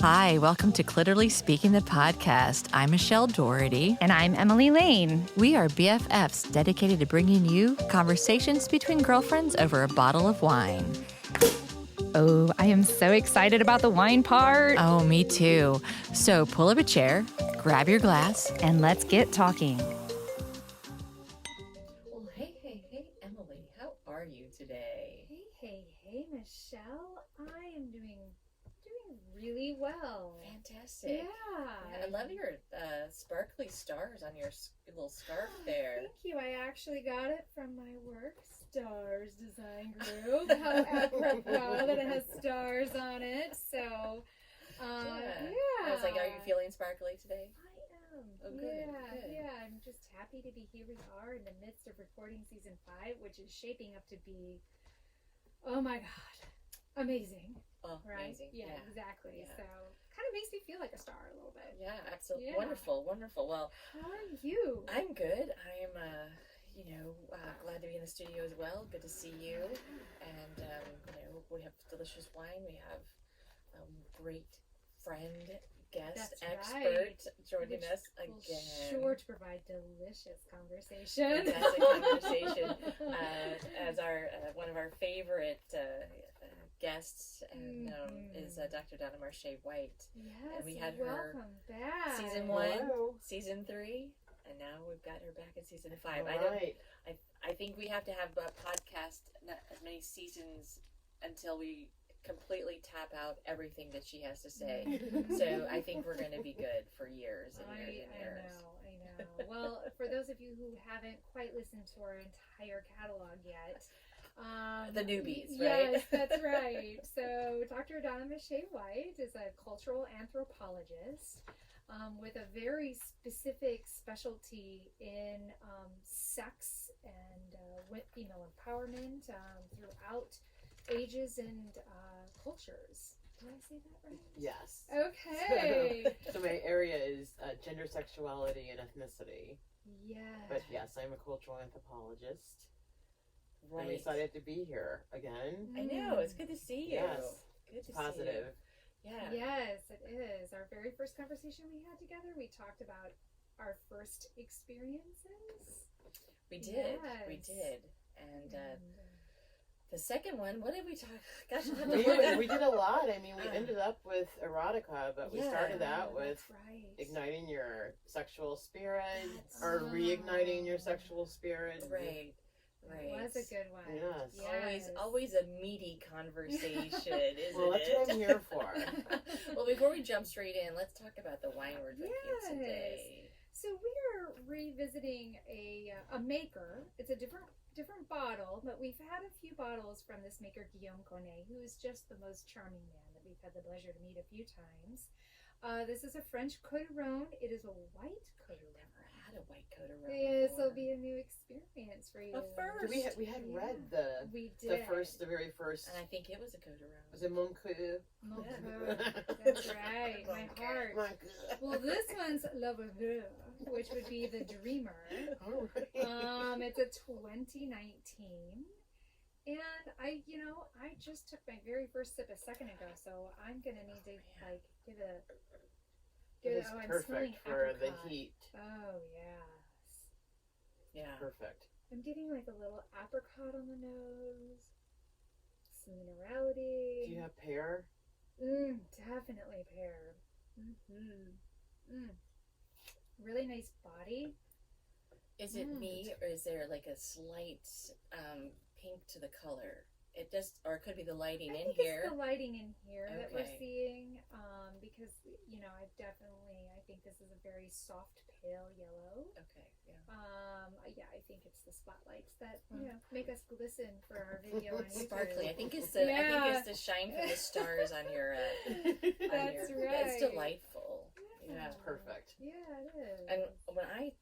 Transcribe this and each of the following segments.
Hi, welcome to Clitorally Speaking, the podcast. I'm Michelle Doherty. And I'm Emily Lane. We are BFFs dedicated to bringing you conversations between girlfriends over a bottle of wine. Oh, I am so excited about the wine part. Oh, me too. So pull up a chair, grab your glass, And let's get talking. Well, hey, Emily, how are you today? Hey, Michelle. I am doing really well. Fantastic. Yeah. I love your sparkly stars on your little scarf there. Thank you. I actually got it from my work, Stars Design Group. How apropos that it has stars on it. So, yeah. I was like, are you feeling sparkly today? I am. Oh, good, good. Yeah. I'm just happy to be here. We are in the midst of recording season 5, which is shaping up to be, oh my God, amazing. Oh, Right? amazing. Yeah, exactly. Yeah. So kind of makes me feel like a star a little bit. Yeah, absolutely. Yeah. Wonderful. Well, How are you? I'm good. I am, glad to be in the studio as well. Good to see you. And, we have delicious wine. We have a great friend, guest, That's expert joining Which us will again. sure to provide delicious conversation. Fantastic conversation. As our one of our favorite guests and is Dr. Donna Marshaye-White. Yes, And we had her welcome back. Season 1, Hello. Season 3, and now we've got her back in Season 5. All right. I think we have to have a podcast not as many seasons until we completely tap out everything that she has to say. So I think we're going to be good for years and years and years. I know. Well, for those of you who haven't quite listened to our entire catalog yet, The newbies, right? Yes, that's right. So Dr. Donna Marshaye-White is a cultural anthropologist with a very specific specialty in sex and female empowerment throughout ages and cultures. Did I say that right? Yes. Okay. So my area is gender, sexuality, and ethnicity. Yeah. But yes, I'm a cultural anthropologist. I'm Right. excited to be here again. I know. It's good to see you. Yes. Good to Positive. see you. Yeah. Yes, it is. Our very first conversation we had together, we talked about our first experiences. We did. We Yes. did. And the second one, what did we talk? Gosh, I'll have to We, look up. we did a lot. I mean, we ended up with erotica, but we Yeah. started out with That's right. igniting your sexual spirit That's or right. reigniting your sexual spirit. Right. It was a good one. Yes. Always a meaty conversation, isn't Well, that's it? what I'm here for. Well, before we jump straight in, let's talk about the wine we're drinking Yes. today. So we are revisiting a maker. It's a different bottle, but we've had a few bottles from this maker, Guillaume Cornet, who is just the most charming man that we've had the pleasure to meet a few times. This is a French Côte d'Aron. It is a white Côte d'Aron. Never had a white coat around. This will be a new experience for you. A first. We had read the We did. the very first. And I think it was a coat around. Was it Mon Cru? Mon Yeah. cœur. That's right. My heart. My God. Well, this one's Le Rêveur, which would be the dreamer. All right. It's a 2019. And I just took my very first sip a second ago, so I'm gonna need to give it a. It's I'm perfect smelling for the apricot. heat. Oh yes. Yeah. Perfect. I'm getting like a little apricot on the nose. Some minerality. Do you have pear? Definitely pear. Really nice body. Is it me, or is there like a slight pink to the color? It just, or it could be the lighting I in think here. it's the lighting in here that we're Okay. seeing, because I think this is a very soft pale yellow. Okay, yeah. I think it's the spotlights that make us glisten for our video on YouTube. Sparkly. I think it's the shine from the stars on your. That's right. It's delightful. Yeah. It's perfect. Yeah, it is. And when I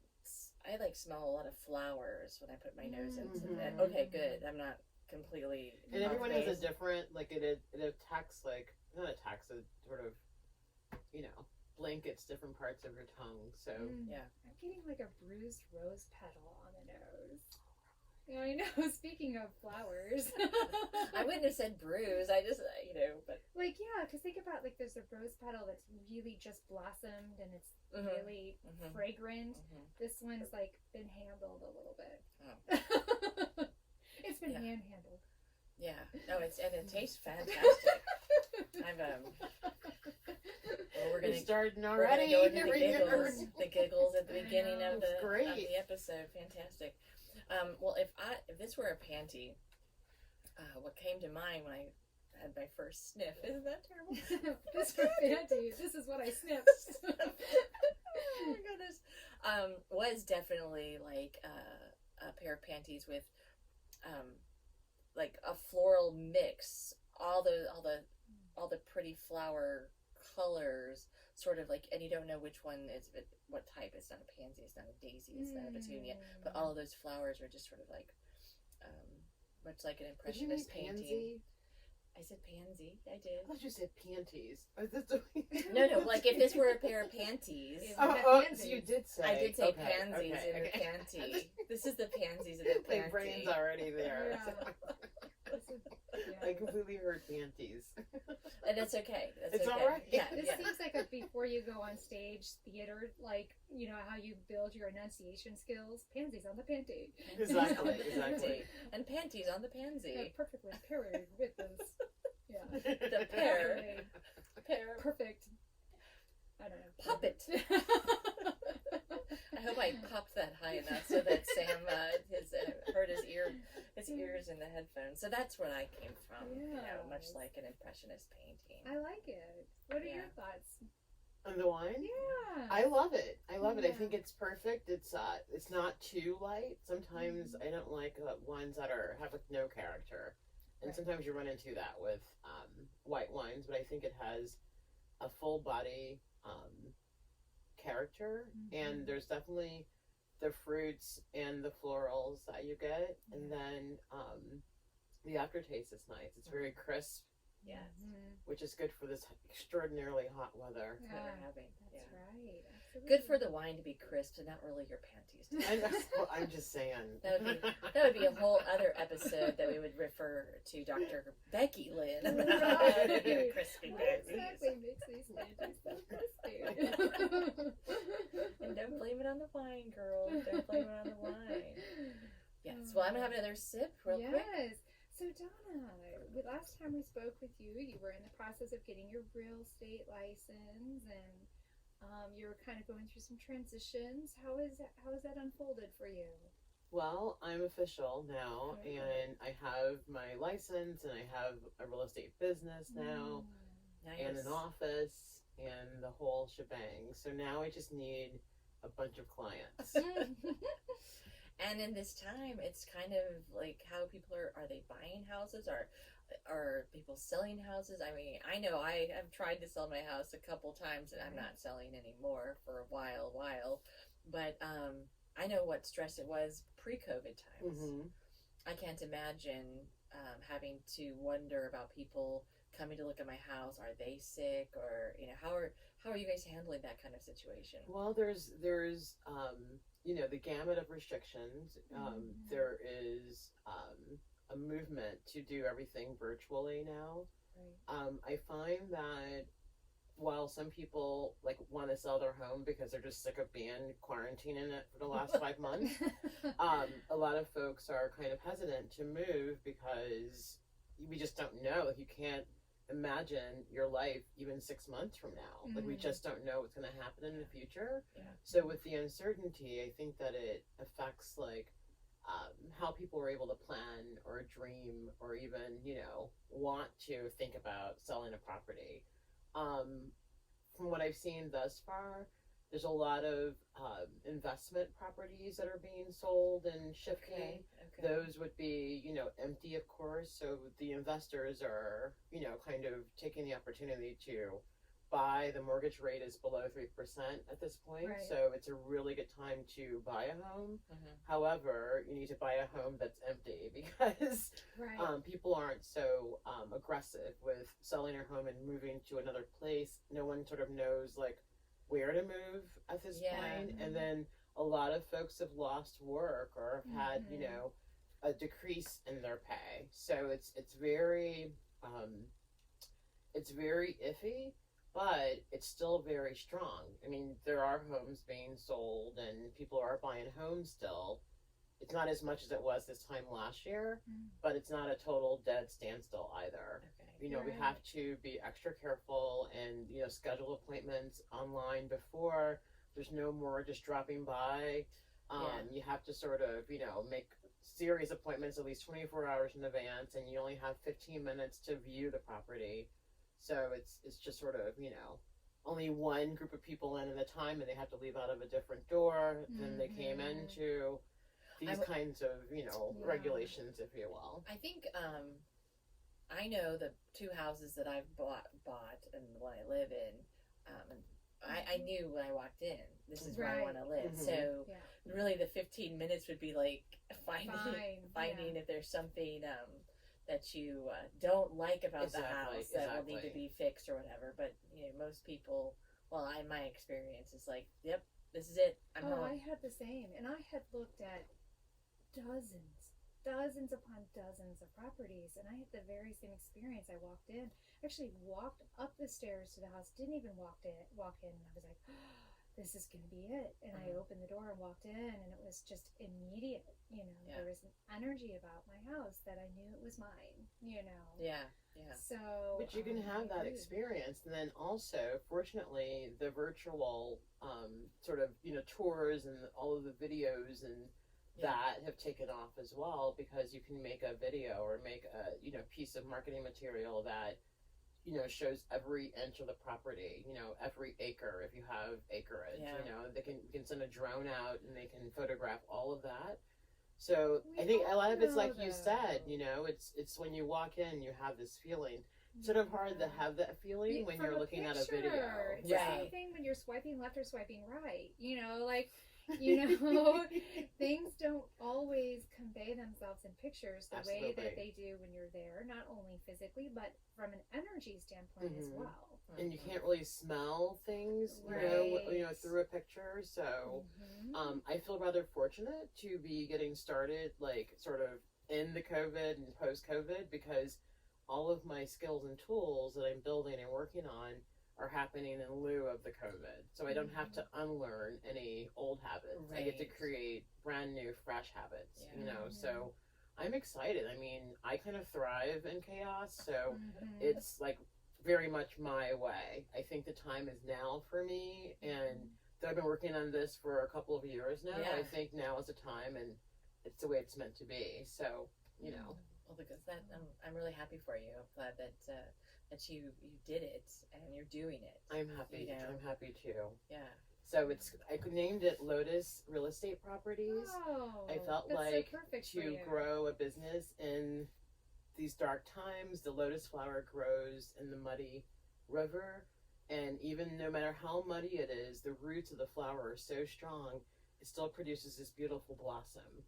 like smell a lot of flowers when I put my nose into Mhm. that. Okay, good. I'm not completely. And everyone has a off base. different, it attacks, not attacks, it sort of, blankets different parts of your tongue. So, Yeah. I'm getting like a bruised rose petal on the nose. Yeah, I know. Speaking of flowers. I wouldn't have said bruise. I just, but Like, yeah, because think about, there's a rose petal that's really just blossomed and it's Mhm. really Mhm. fragrant. Mhm. This one's like been handled a little bit. Oh. It's been Yeah. handled. Yeah. No, and it tastes fantastic. I've well, we're You're gonna starting we're gonna already. go into the Every giggles, year. the giggles at the beginning know. of That's great. the episode. Fantastic. Well, if this were a panty, what came to mind when I had my first sniff? Isn't that terrible? This for panties. This is what I sniffed. Oh my goodness. Was definitely like a pair of panties with like a floral mix, all the pretty flower colors, sort of like, and you don't know which one is what type. It's not a pansy, it's not a daisy, it's not a petunia, but all of those flowers are just sort of like much like an Did you mean impressionist painting. pansy? I said pansy. I I did. thought you said panties. Oh, that's the No, like if this were a pair of panties. Yeah. Oh, Pansies. so you did say. I did say okay, pansies okay, in the okay. panty. This is the pansies in the My panty. brain's already there. Yeah. I completely heard panties. And that's okay. That's It's okay. all right. Yeah, This yeah. seems like a before you go on stage theater, like, you know, how you build your enunciation skills. Pansies on the panty. Exactly, Panty. exactly. And panties on the Yeah, pansy. perfectly paired with this. Yeah. The pear. Perfectly Pear. perfect. I don't know. Puppet. I hope I popped that high enough so that Sam heard his ears in the headphones. So that's where I came from. You know, much Yes. like an impressionist painting. I like it. What are Yeah. your thoughts? And the wine? Yeah. I love it. I love it. I Yeah. think it's perfect. It's not too light. Sometimes I don't like wines that have like no character, and Right. sometimes you run into that with white wines. But I think it has a full body character, and there's definitely the fruits and the florals that you get, and then the aftertaste is nice. It's very crisp, Yes. which is good for this extraordinarily hot weather. Yeah, That we're having. that's Yeah. right. Absolutely. Good for the wine to be crisp and not really your panties. I know. Well, I'm just saying. That would be a whole other episode that we would refer to Dr. Becky Lynn. Right. Get a crispy What panties. exactly makes these panties so crispy? And don't blame it on the wine, girl. Don't blame it on the wine. Yes. Well, I'm gonna have another sip real quick. Yes. So Donna, the last time we spoke with you, you were in the process of getting your real estate license, and you were kind of going through some transitions. How has that unfolded for you? Well, I'm official now, Okay. and I have my license, and I have a real estate business now, and an office, and the whole shebang. So now I just need a bunch of clients. And in this time, it's kind of like how people are they buying houses, or are people selling houses? I mean, I know I have tried to sell my house a couple times, and I'm not selling anymore for a while. But I know what stress it was pre-COVID times. hmm I can't imagine having to wonder about people coming to look at my house. Are they sick, or how are you guys handling that kind of situation? Well, there's the gamut of restrictions. There is a movement to do everything virtually now. Right. I find that while some people want to sell their home because they're just sick of being quarantined in it for the last 5 months, a lot of folks are kind of hesitant to move because we just don't know. You can't imagine your life even 6 months from now. We just don't know what's going to happen in the future. Yeah. So with the uncertainty, I think that it affects how people are able to plan or dream or even want to think about selling a property. From what I've seen thus far, there's a lot of investment properties that are being sold and shifting. Okay. Those would be, empty, of course. So the investors are, kind of taking the opportunity to buy. The mortgage rate is below 3% at this point. Right. So it's a really good time to buy a home. Mhm. However, you need to buy a home that's empty because Right. people aren't so aggressive with selling their home and moving to another place. No one sort of knows where to move at this point. And then a lot of folks have lost work or have had a decrease in their pay. So it's very iffy. but it's still very strong. I mean, there are homes being sold and people are buying homes still. It's not as much as it was this time last year, but it's not a total dead standstill either. Okay. You know, we have to be extra careful and, you know, schedule appointments online before. There's no more just dropping by. You have to sort of, you know, make series appointments at least 24 hours in advance, and you only have 15 minutes to view the property. So it's just sort of, you know, only one group of people in at a time, and they have to leave out of a different door than they came into. These kinds of, you know, regulations, if you will. I think I know the two houses that I've bought and the one I live in, and I knew when I walked in, this is where I want to live. So really the 15 minutes would be like finding if there's something that you don't like about the house that will need to be fixed or whatever. But, you know, most people, well, in my experience, it's like, yep, this is it. I'm home. I had the same. And I had looked at dozens upon dozens of properties, and I had the very same experience. I walked in, actually walked up the stairs to the house, didn't even walk in, and I was like, this is gonna be it. And I opened the door and walked in, and it was just immediate. You know, there was an energy about my house that I knew it was mine. You know. Yeah. So. But you can have that experience, and then also, fortunately, the virtual sort of, you know, tours and all of the videos and that have taken off as well, because you can make a video or make a, you know, piece of marketing material that, you know, shows every inch of the property, you know, every acre if you have acreage. You know, you can send a drone out and they can photograph all of that. So I think a lot of it's like you said, you know, it's when you walk in, you have this feeling. It's sort of hard to have that feeling when you're looking at a video. It's the same thing when you're swiping left or swiping right. You know, like, you know, things don't always convey themselves in pictures the way that they do when you're there, not only physically, but from an energy standpoint as well. And you can't really smell things, you know, through a picture. So I feel rather fortunate to be getting started, like, sort of in the COVID and post-COVID, because all of my skills and tools that I'm building and working on are happening in lieu of the COVID. So I don't have to unlearn any old habits. I get to create brand new, fresh habits, you know. So I'm excited. I mean, I kind of thrive in chaos, so it's like very much my way. I think the time is now for me, and though I've been working on this for a couple of years now, I think now is the time, and it's the way it's meant to be. So, you know. Well, because that I'm really happy for you. I'm glad that you did it and you're doing it. I'm happy. You know? I'm happy too. Yeah. So I named it Lotus Real Estate Properties. I felt like to grow a business in these dark times, the lotus flower grows in the muddy river, and even no matter how muddy it is, the roots of the flower are so strong, it still produces this beautiful blossom.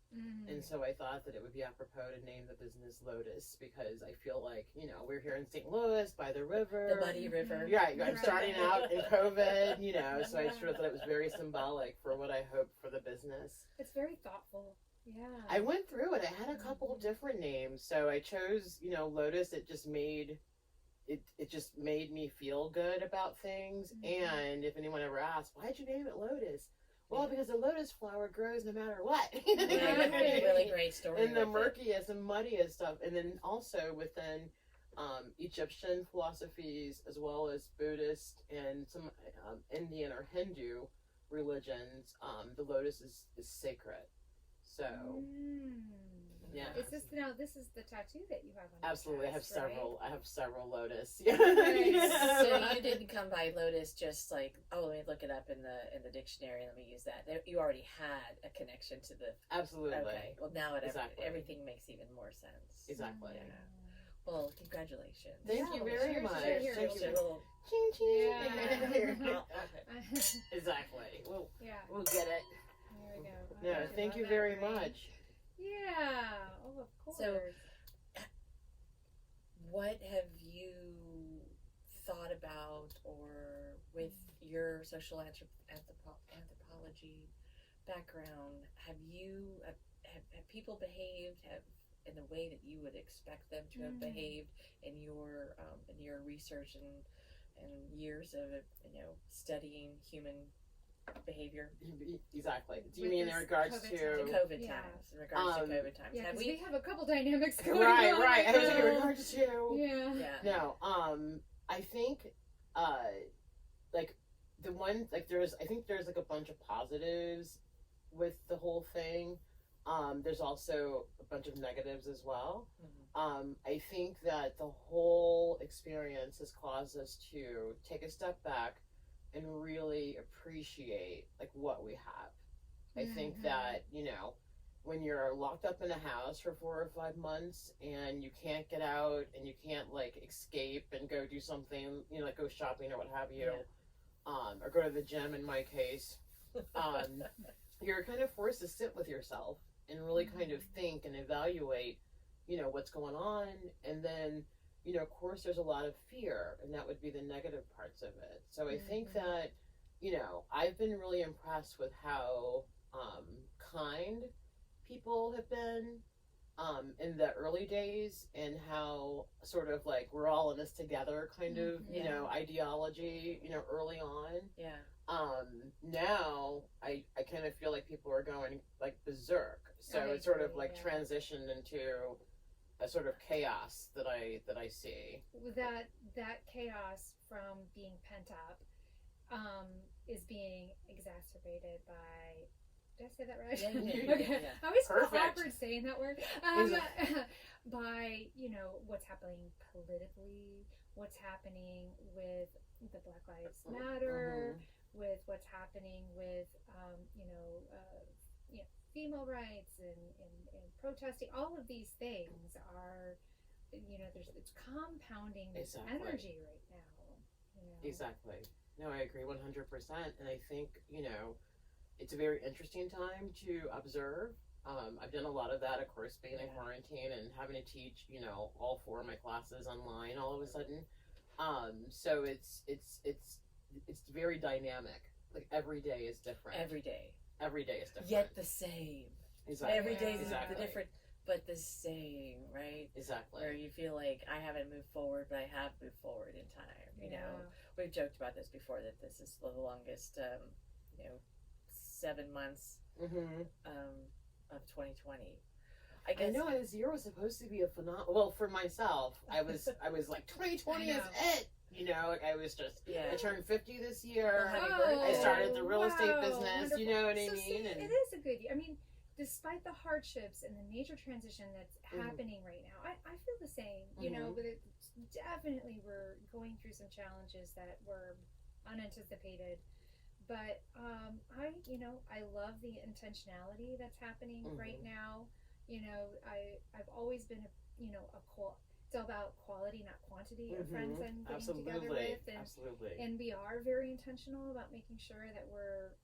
And so I thought that it would be apropos to name the business Lotus, because I feel like, you know, we're here in St. Louis by the river. The muddy river. Yeah, I'm starting out in COVID, you know, so I sort of thought it was very symbolic for what I hope for the business. It's very thoughtful. Yeah. I went through it. I had a couple of different names. So I chose, you know, Lotus. It just made me feel good about things. And if anyone ever asks, why'd you name it Lotus? Well, because the lotus flower grows no matter what. Really great story. And the murkiest and muddiest stuff. And then also within Egyptian philosophies, as well as Buddhist and some Indian or Hindu religions, the lotus is sacred. So, yeah. Is this this is the tattoo that you have on Absolutely, your chest, I have several. right? I have several lotus. So you didn't come by Lotus just like, oh, let me look it up in the dictionary. Let me use that. You already had a connection to the. Absolutely. Okay. Well, now everything makes even more sense. Exactly. Yeah. Well, congratulations. Thank you very much. Thank you. Ching ching. Exactly. We'll get it. There we go. No, thank you very much. Yeah. Oh, of course. So, what have you thought about, or with your social anthropology background, have people behaved in the way that you would expect them to have behaved in your research and and years of studying human behavior. Exactly. Do you With mean in this regards COVID to The time. COVID Yeah. times, in regards to COVID times. Yeah, Have because we? we have a couple dynamics going right, on. right. I was now. in regards to Yeah. Yeah. no. I think like the one like I think there's like a bunch of positives with the whole thing. There's also a bunch of negatives as well. I think that the whole experience has caused us to take a step back and really appreciate like what we have. I think that, when you're locked up in a house for 4 or 5 months and you can't get out and you can't like escape and go do something, like go shopping or what have you, or go to the gym in my case, you're kind of forced to sit with yourself and really kind of think and evaluate, what's going on. And then, of course, there's a lot of fear, and that would be the negative parts of it. So I think that, I've been really impressed with how kind people have been in the early days, and how sort of like we're all in this together kind of, ideology, early on. Yeah. Now I kind of feel like people are going like berserk. So I it's sort of agree, like yeah. transitioned into a sort of chaos that I see. That chaos from being pent up is being exacerbated by. Did I say that right? Yeah. Okay. Yeah. I always feel Perfect. awkward saying that word. By what's happening politically, what's happening with the Black Lives Matter, with what's happening with female rights and protesting. All of these things are it's compounding this Exactly. energy right now. Exactly. No, I agree 100%. And I think, it's a very interesting time to observe. I've done a lot of that, of course, being in quarantine and having to teach, all 4 of my classes online all of a sudden. So it's very dynamic. Like every day is different. Every day. Every day is different. Yet the same. Exactly. Every day is exactly. the different, but the same, right? Exactly. Where you feel like I haven't moved forward, but I have moved forward in time. We've joked about this before, that this is the longest, 7 months of 2020. I guess. I know this year was supposed to be a phenomenal. Well, for myself, I was like 2020 is it. Like I was just. Yeah. I turned 50 this year. Happy birthday. I started the real estate business. Wonderful. You know what I So mean? see, And it is a good year. I mean, despite the hardships and the major transition that's happening right now, I feel the same. But it's definitely we're going through some challenges that were unanticipated. But I love the intentionality that's happening right now. I've always been it's all about quality, not quantity, of friends I'm getting together with, and we are very intentional about making sure that we're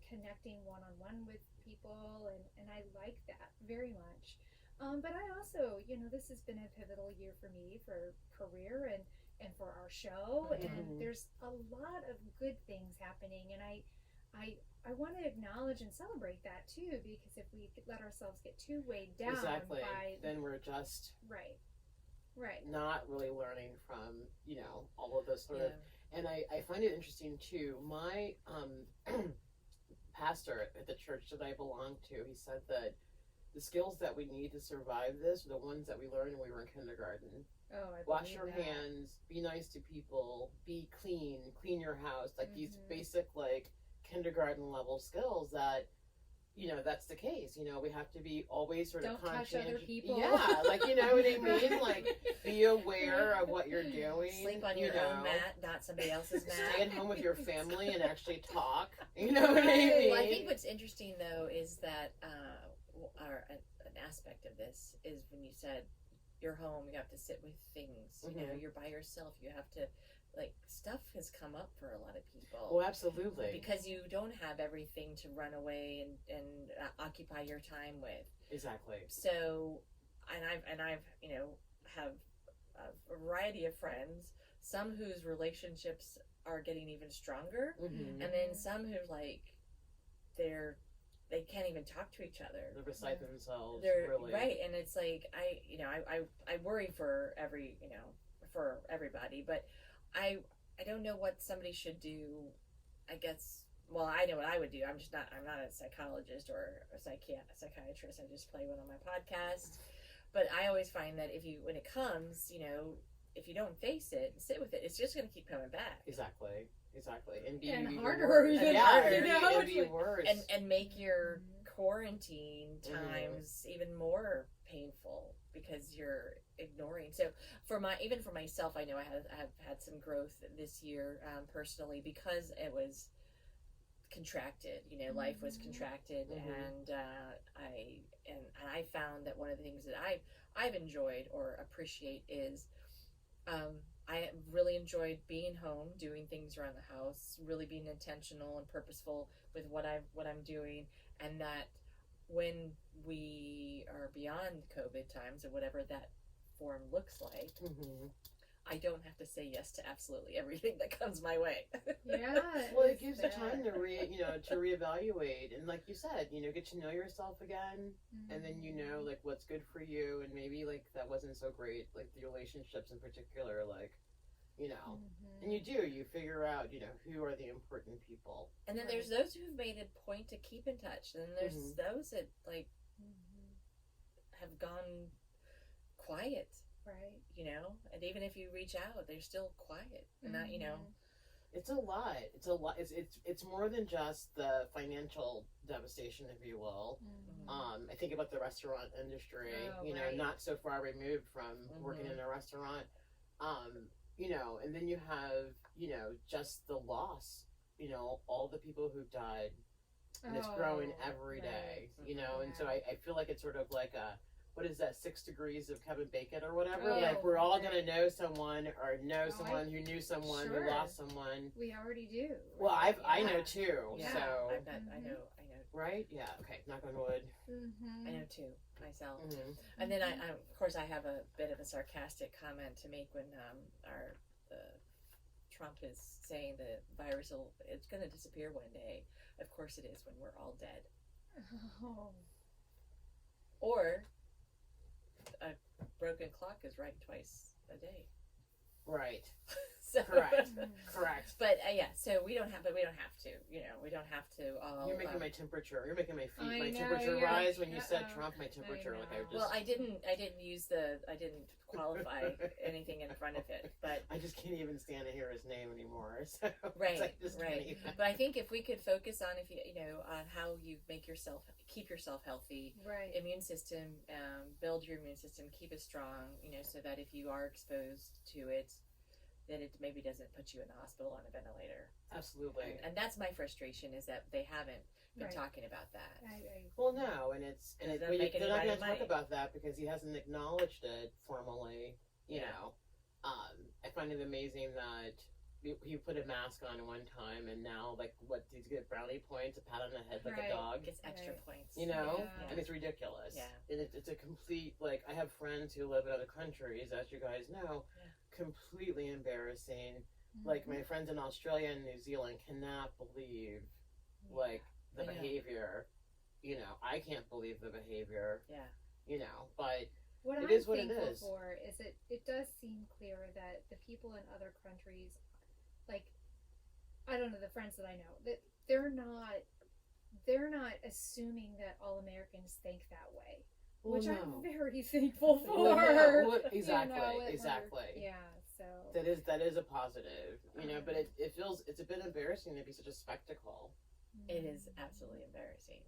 connecting one-on-one with people, and I like that very much. But I also, this has been a pivotal year for me, for career and for our show, and there's a lot of good things happening, and I want to acknowledge and celebrate that too, because if we let ourselves get too weighed down by then we're just right not really learning from all of this sort of. And I find it interesting too. My pastor at the church that I belong to, he said that the skills that we need to survive this are the ones that we learned when we were in kindergarten. Wash your hands, be nice to people, be clean your house, like these basic like kindergarten level skills that that's the case. We have to be always sort of don't touch other people. Yeah, like you know what I mean. Like be aware of what you're doing. Sleep on your own mat, not somebody else's mat. Stay at home with your family and actually talk. You know what I mean? Well, I think what's interesting though is that an aspect of this is when you said you're home, you have to sit with things. You're by yourself. You have to. Like, stuff has come up for a lot of people. Oh, absolutely. Because you don't have everything to run away and occupy your time with. Exactly. So, and I've have a variety of friends, some whose relationships are getting even stronger, and then some who they can't even talk to each other. They're beside themselves. They're really. Right, and it's like I worry for for everybody, but I don't know what somebody should do. I guess. Well, I know what I would do. I'm not a psychologist or a psychiatrist. I just play one on my podcast. But I always find that when it comes, if you don't face it and sit with it, it's just going to keep coming back. Exactly. And And harder, worse. even Yeah, harder, it'd be worse. And make your quarantine times even more painful because you're ignoring. So for myself, I know I have had some growth this year personally because it was contracted. Life was contracted, and I found that one of the things that I've enjoyed or appreciate is I really enjoyed being home, doing things around the house, really being intentional and purposeful with what I'm doing, and that when we are beyond COVID times or whatever that form looks like, I don't have to say yes to absolutely everything that comes my way. Yeah. Well, it gives the time to to reevaluate, and like you said, get to know yourself again, and then like what's good for you, and maybe like that wasn't so great, like the relationships in particular, like and you figure out who are the important people, and then there's those who've made a point to keep in touch, and then there's those that like have gone quiet. Right. And even if you reach out, they're still quiet. And that, it's a lot. It's more than just the financial devastation, if you will. I think about the restaurant industry, right. not so far removed from working in a restaurant. And then you have, just the loss, all the people who've died, and it's growing every day, and so I feel like it's sort of like what is that, 6 degrees of Kevin Bacon or whatever? Like we're all gonna know someone or know someone who knew someone who lost someone. We already do. Well, I know too. Yeah. So I know. Right? Yeah. Okay. Knock on wood. I know too myself. And then I of course I have a bit of a sarcastic comment to make when Trump is saying the virus it's going to disappear one day. Of course it is when we're all dead. Or a broken clock is right twice a day. Right. So, Correct. But so we don't have to. We don't have to. You're making my temperature. You're making my I know, temperature yeah. rise when you said Trump. My temperature, like I just. Well, I didn't qualify anything in front of it, but I just can't even stand to hear his name anymore. So right. Can't even. But I think if we could focus on on how you keep yourself healthy, right, immune system, build your immune system, keep it strong, so that if you are exposed to it, that it maybe doesn't put you in the hospital on a ventilator. Absolutely. And that's my frustration, is that they haven't been Right. talking about that. Well, no, and they're not going to talk money. about that because he hasn't acknowledged it formally. You know, I find it amazing that he put a mask on one time, and now he's get brownie points, a pat on the head like a dog. Gets extra points. And it's ridiculous. Yeah. And it's a complete I have friends who live in other countries, as you guys know. Completely embarrassing. Like my friends in Australia and New Zealand cannot believe the behavior. I can't believe the behavior. But what it I'm is what it thankful is. for is it does seem clear that the people in other countries, I don't know, the friends that I know, that they're not assuming that all Americans think that way. Which I'm very thankful for. Exactly. So that is a positive, but it feels it's a bit embarrassing to be such a spectacle. It is absolutely embarrassing.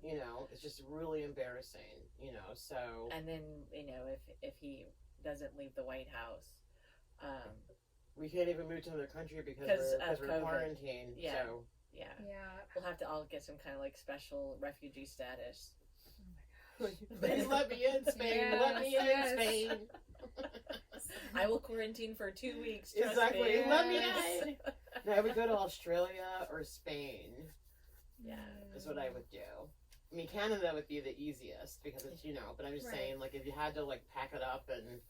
It's just really embarrassing. So. And then if he doesn't leave the White House, we can't even move to another country because we're quarantined. Yeah. So. yeah. We'll have to all get some kind of special refugee status. Please let me in, Spain. Let me in, Spain. I will quarantine for 2 weeks. Trust Exactly. me. Let me in. No, I would go to Australia or Spain. Yeah, is what I would do. I mean, Canada would be the easiest because it's but I'm just saying, if you had to pack it up and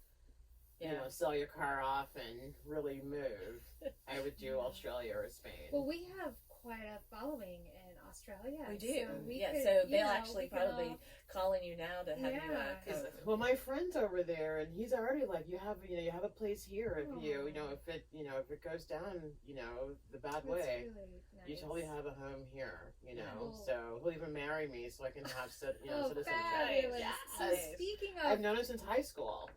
sell your car off and really move, I would do Australia or Spain. Well, we have quite a following in Australia. We do. So we yeah, could, so you they'll know, actually we could probably all- calling you now to have you Yeah. come. Well, my friend's over there, and he's already like, you have a place here if if it goes down, the bad That's way, really nice. you totally have a home here, Cool. So he'll even marry me so I can have Oh, citizenship. fabulous. Yes. So speaking I've of known him since high school.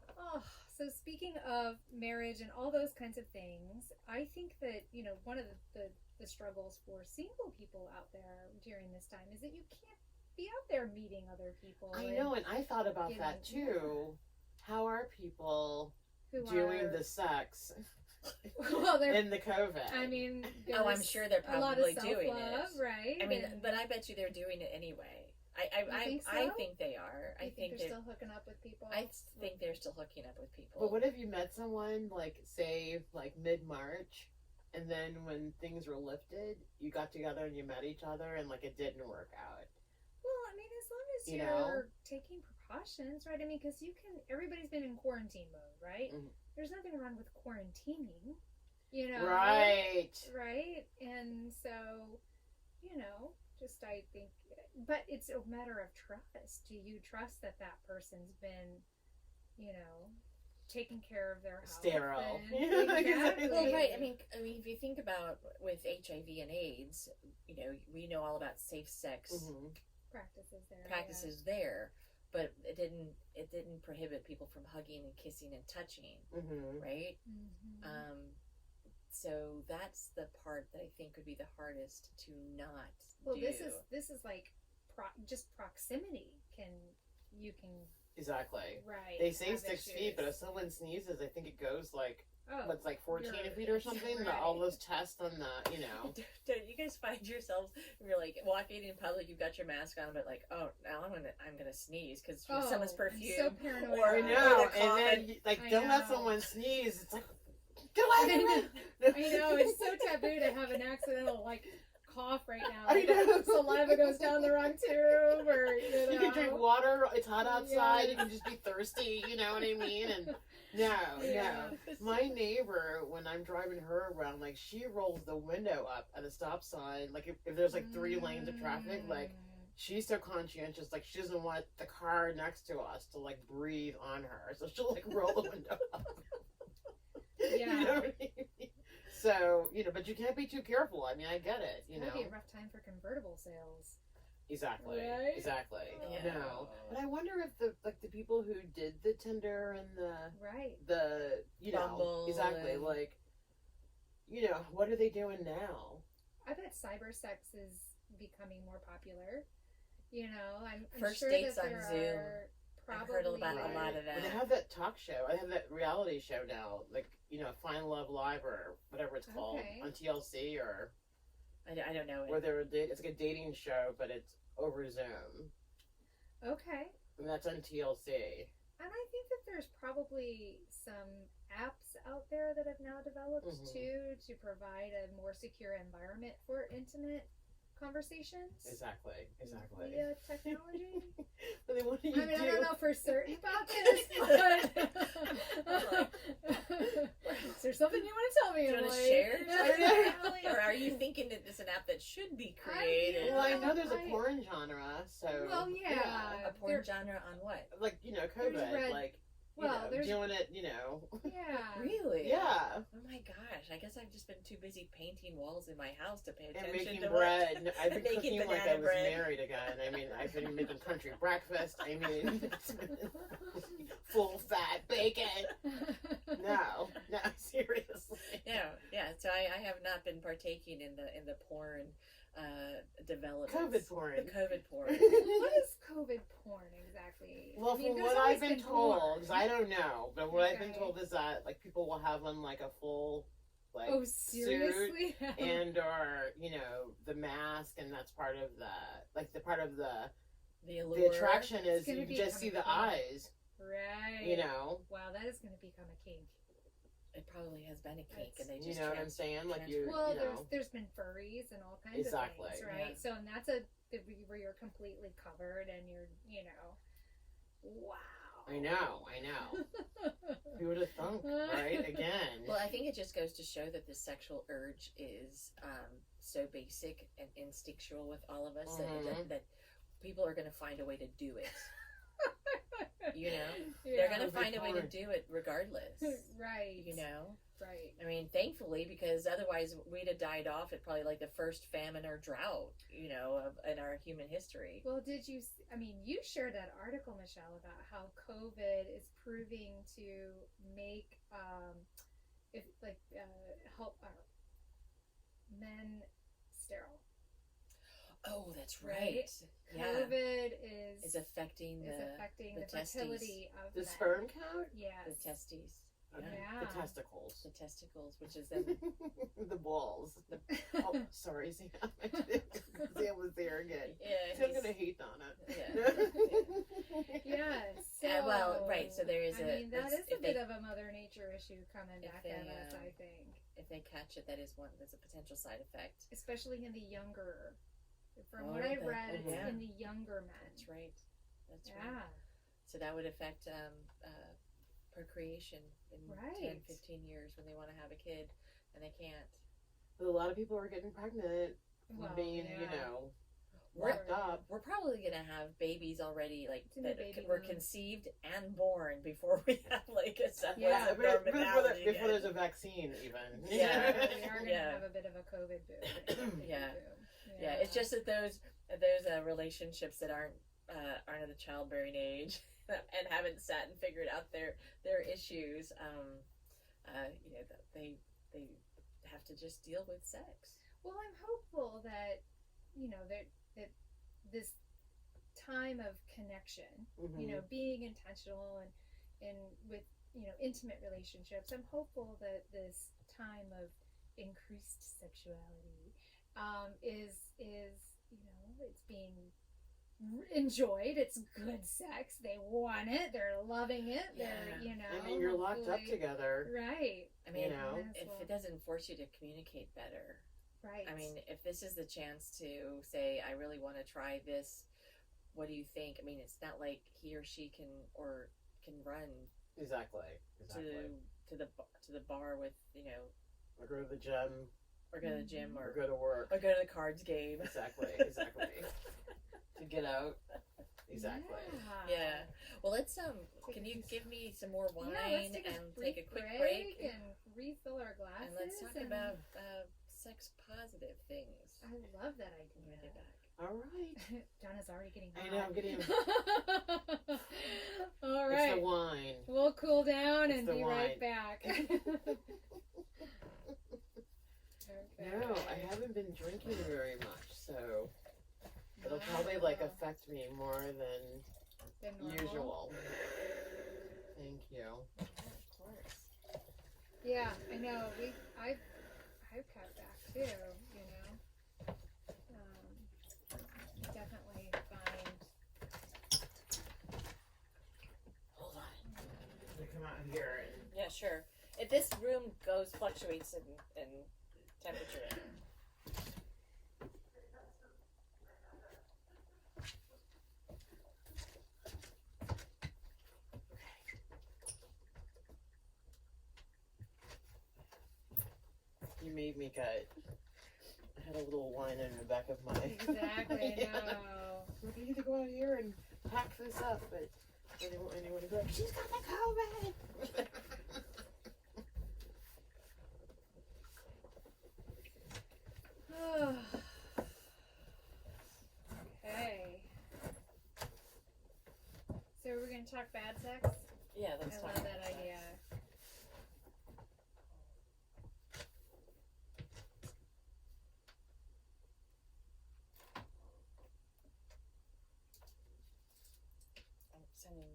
speaking of marriage and all those kinds of things, I think that, one of the struggles for single people out there during this time is that you can't be out there meeting other people. I know, and I thought about that too. How are people doing the sex well, in the COVID? I mean, I'm sure they're a lot of probably doing self-love, it. right? I mean, but I bet you they're doing it anyway. I think so? I think they are. I think they're still hooking up with people. I think they're still hooking up with people. But what if you met someone say mid-March, and then when things were lifted, you got together and you met each other, and it didn't work out? Well, I mean, as long as You you're know? taking precautions, right? I mean, because everybody's been in quarantine mode, right? Mhm. There's nothing wrong with quarantining, Right. Right? And so, just I think, but it's a matter of trust. Do you trust that person's been, taking care of their health? Sterile. Exactly. Well, right. I mean, if you think about with HIV and AIDS, we know all about safe sex Mm-hmm. practices there, but it didn't prohibit people from hugging and kissing and touching, Mm-hmm. right? Mm-hmm. So that's the part that I think would be the hardest to not Well, do. this is like just proximity you can Exactly. right. They say have 6 feet, issues. but if someone sneezes, I think it goes 14 you're- feet or something. right. All those tests on the, Don't you guys find yourselves, you're walking in public, you've got your mask on, but oh, now I'm gonna sneeze because someone's perfume. I'm so paranoid. or- I about know, it. and then I don't let know. someone sneeze. It's get away from me. I know, it's so taboo to have an accidental cough right now. I know. Saliva goes down the wrong tube, or You can drink water. It's hot outside. You can just be thirsty. You know what I mean? And no. My neighbor, when I'm driving her around, she rolls the window up at a stop sign. If there's 3 lanes of traffic, she's so conscientious. She doesn't want the car next to us to breathe on her, so she'll roll the window up. Yeah. You know what I mean? So, but you can't be too careful. I mean, I get it, It's gonna be a rough time for convertible sales. Exactly. Right? Exactly. Yeah. No. But I wonder if the people who did the Tinder and Right. the Bumble exactly and- what are they doing now? I bet cyber sex is becoming more popular. I'm First sure dates that on there Zoom. are I've probably heard about a lot of Well, they that. have that talk show. I have that reality show now, Find Love Live or whatever it's called Okay. on TLC or I don't know where it. it's a dating show, but it's over Zoom, Okay. and that's on TLC. And I think that there's probably some apps out there that have now developed Mhm. too to provide a more secure environment for intimate conversations Exactly. via technology. But then what do you I mean, do? I don't know for certain about this, but is there something you want to tell me? Do you want to Emily? share? Emily? Or are you thinking that this is an app that should be created? Well, I know there's a I- porn genre, so Well, yeah. A porn genre on what? COVID, red- there's doing it, yeah. Really? yeah, Oh my gosh! I guess I've just been too busy painting walls in my house to pay and attention making to bread. No, I've been Making cooking like I banana was bread. married again. I mean, I've been making country breakfast. I mean, full fat bacon. No, seriously. Yeah. So I have not been partaking in the porn development. COVID porn. The COVID porn. What is COVID porn exactly? Well, I mean, from there's what I've always been told, porn. 'cause I don't know, but what I've been Okay. told is that people will have on a full Oh, seriously? and or the mask, and that's part of the part of the The attraction is gonna you be just see the kinda eyes, Right. Wow, that is going to become a kink. It probably has been a kink, and they you just know what I'm saying? Well, there's been furries and all kinds Exactly, of things, right? yeah. So, and that's where you're completely covered and you're, wow. I know. Who would have thunk, right? Again. Well, I think it just goes to show that the sexual urge is so basic and instinctual with all of us that people are going to find a way to do it. You know, they're going to find a way to do it regardless. Right. You know. Right. I mean, thankfully, because otherwise we'd have died off at probably like the first famine or drought, you know, in our human history. Well, you shared that article, Michelle, about how COVID is proving to make, help men sterile. Oh, that's right. Yeah. COVID is affecting the fertility of the men. sperm count. Yes. The testes. Yeah. The testicles. The testicles, which is then the balls. Oh, sorry, Sam. Sam was there again. Yeah, Sam's gonna hate Donna. Yeah. So, well, right. So there is that is a bit of a Mother Nature issue coming back at us. I think if they catch it, that's a potential side effect, especially in the younger. From what I read, it's in the younger men. That's right. Right. So that would affect procreation in 10, 15 years when they want to have a kid and they can't. But a lot of people are getting pregnant, being, wrapped up. We're probably going to have babies already, like, that were conceived and born before we have, like, before there's a vaccine, even. Yeah, we are going to have a bit of a COVID boom. Yeah, it's just that those relationships that aren't at the childbearing age and haven't sat and figured out their issues, they have to just deal with sex. Well, I'm hopeful that that this time of connection, being intentional and with intimate relationships, I'm hopeful that this time of increased sexuality is it's being enjoyed. It's good sex. They want it. They're loving it. They're I mean, you're locked up together, right? I mean, if it doesn't force you to communicate better, right? I mean, if this is the chance to say, I really want to try this. What do you think? I mean, it's not like he or she can run exactly to the bar with or go to the gym. Or go to the gym, or go to work, or go to the cards game. Exactly. To get out. Exactly. Yeah. Well, let's can you give me some more wine and take a quick break and refill our glasses and let's talk about sex positive things. I love that idea. When we get back. All right. Donna's already getting hot. I know, I'm getting. All right. It's the wine. We'll cool down and be right back. No, I haven't been drinking very much, so it'll probably affect me more than usual. Thank you. Yeah, of course. Yeah, I know. I've cut back too. Definitely find. Hold on. I'm gonna come out here and. Yeah, sure. If this room fluctuates in temperature. You made me cut. I had a little wine in the back of my. Exactly. No. We need to go out here and pack this up, but I didn't want anyone to be like, she's got the COVID. Okay. So we're gonna talk bad sex? Yeah, let's talk about that idea. I'm sending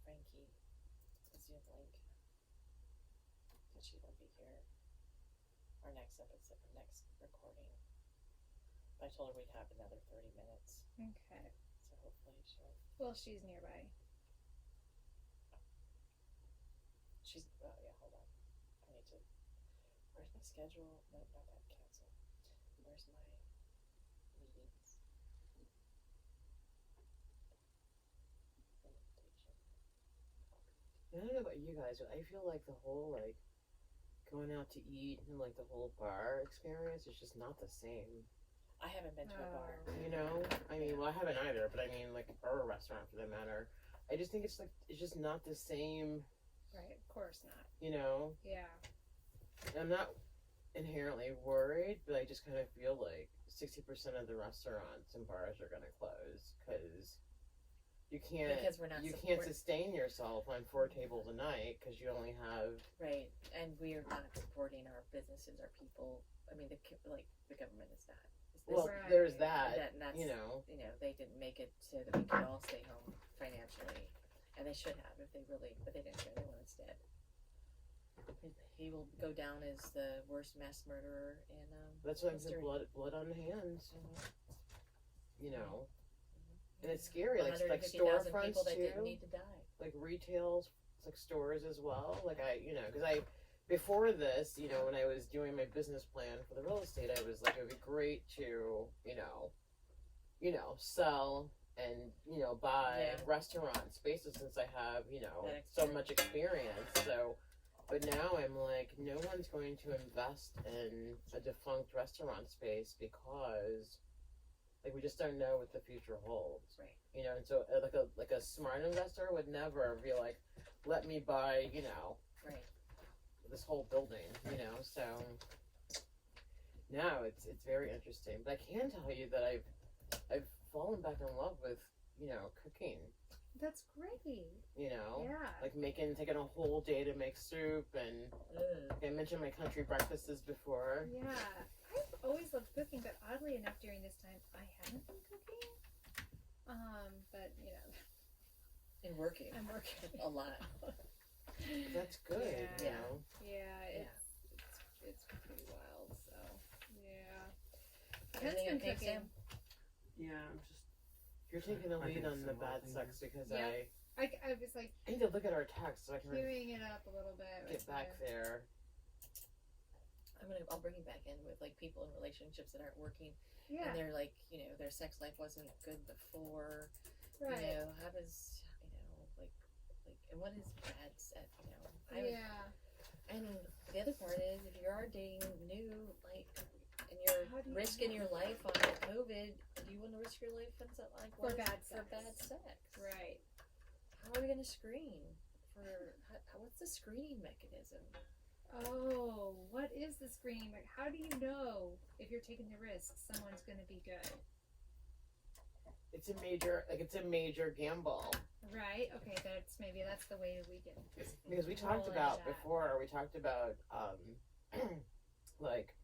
Frankie a Zoom link. She will be here. Our next episode, next recording. I told her we'd have another 30 minutes. Okay. So hopefully she'll. Well, she's nearby. She's. Oh yeah, hold on. I need to. Where's my schedule? No, not that. Cancel. Where's my? I don't know about you guys, but I feel like the whole like going out to eat and like the whole bar experience is just not the same. I haven't been to a bar. You know, I mean, well, I haven't either, but I mean, like, or a restaurant for that matter. I just think it's like it's just not the same. Right, of course not. You know, Yeah. I'm not inherently worried, but I just kind of feel like 60% of the restaurants and bars are going to close because you can't sustain yourself on 4 tables a night because you only have right, and we are not supporting our businesses, our people. I mean, the government is not. Well, Right. there's that. And that's, you know, they didn't make it so that we could all stay home financially, and they should have if they really, but they didn't. They went instead. He will go down as the worst mass murderer in that's what I'm history. saying. Blood on the hands. Mhm. You know, and it's scary. Like 150,000 storefronts people that too. didn't need to die. Like retail, like stores as well. Like because before this, you know, when I was doing my business plan for the real estate, I was like, it would be great to, sell and, buy restaurant spaces since I have, so much experience. So, but now I'm like, no one's going to invest in a defunct restaurant space because, like, we just don't know what the future holds. Right. You know, and so like a smart investor would never be like, let me buy, Right. this whole building, so now it's very interesting. But I can tell you that I've fallen back in love with, cooking. That's great. Yeah. Like taking a whole day to make soup, and like I mentioned my country breakfasts before. Yeah. I've always loved cooking, but oddly enough during this time I haven't been cooking. But And working. I'm working a lot. That's good, Yeah. Yeah, it's pretty wild, so yeah. Ken's Everything been okay, cooking. Sam? Yeah, I'm just. You're taking the I lead think on the similar bad things. sex because Yeah. I was like I need to look at our text so I can queuing it up a little bit. get back there. I'll bring you back in with like people in relationships that aren't working, Yeah. and they're like, their sex life wasn't good before. Right. How does, and what is bad sex? Yeah. And the other part is, if you are dating new, and How do you're you risking know? your life on COVID, do you want to risk your life on something like For bad sex. sex? Right. How are we going to screen what's the screening mechanism? Oh, what is the screening? Like, how do you know if you're taking the risk someone's going to be good? It's a major gamble. Right. Okay. That's the way we can. Because we talked Roll about into that. before, like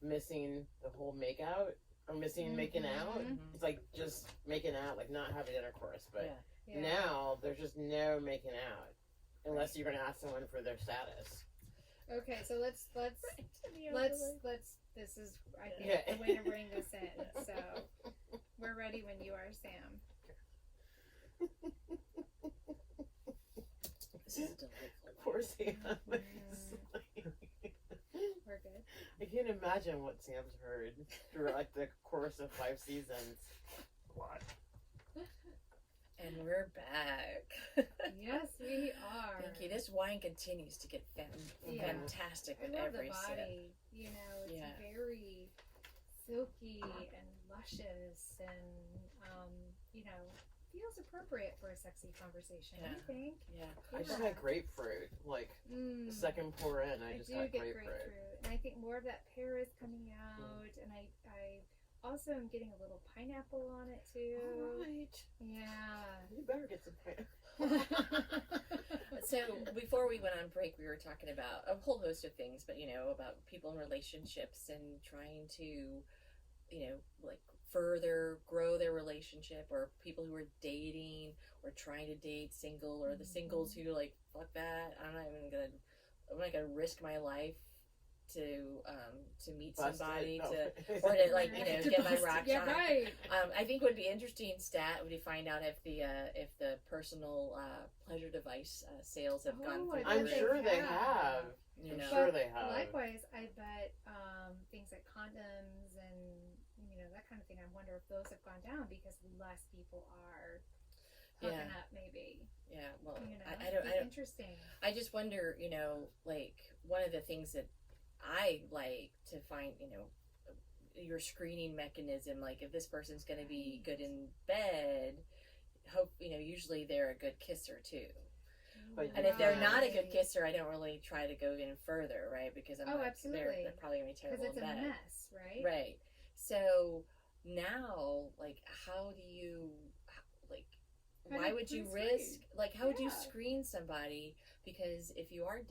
missing the whole makeout or missing making out. Mhm. It's like just making out, like not having intercourse. But Yeah. now there's just no making out unless you're gonna ask someone for their status. Okay. So let's. This is I think Yeah. the way to bring this in. So we're ready when you are, Sam. This is a delightful. Poor Sam. We're good. I can't imagine what Sam's heard through like the course of 5 seasons. What? And we're back. Yes, we are. Thank you. This wine continues to get fantastic I with love every the sip. body. It's very silky and luscious, and feels appropriate for a sexy conversation. Yeah. I think. Yeah. I just had grapefruit. Like the second pour in, I just got grapefruit. And I think more of that pear is coming out, and I also am getting a little pineapple on it too. Alright. Yeah. You better get some pineapple. So before we went on break, we were talking about a whole host of things, but about people in relationships and trying to, further grow their relationship, or people who are dating or trying to date single, or the singles who like, fuck that, I'm not gonna risk my life to meet somebody or to like get my rock Yeah, shot. right. I think would be interesting stat would be find out if the personal pleasure device sales have gone through. I'm They sure they have. have. You I'm know. sure they have. Likewise, I bet things like condoms and that kind of thing. I wonder if those have gone down because less people are hooking Yeah. up, maybe. Yeah, well, You know, I it'd be don't. interesting. I just wonder, like one of the things that I like to find, your screening mechanism. Like if this person's going to be good in bed, usually they're a good kisser too. But And if they're not a Right. good kisser, I don't really try to go in further, right? Because I'm Oh, like, absolutely. they're probably going to be terrible Because it's in a bed. mess, right? Right. So now, like, how do you, like, How why do would you you risk, screen? like, how would you Yeah. screen somebody? Because if you are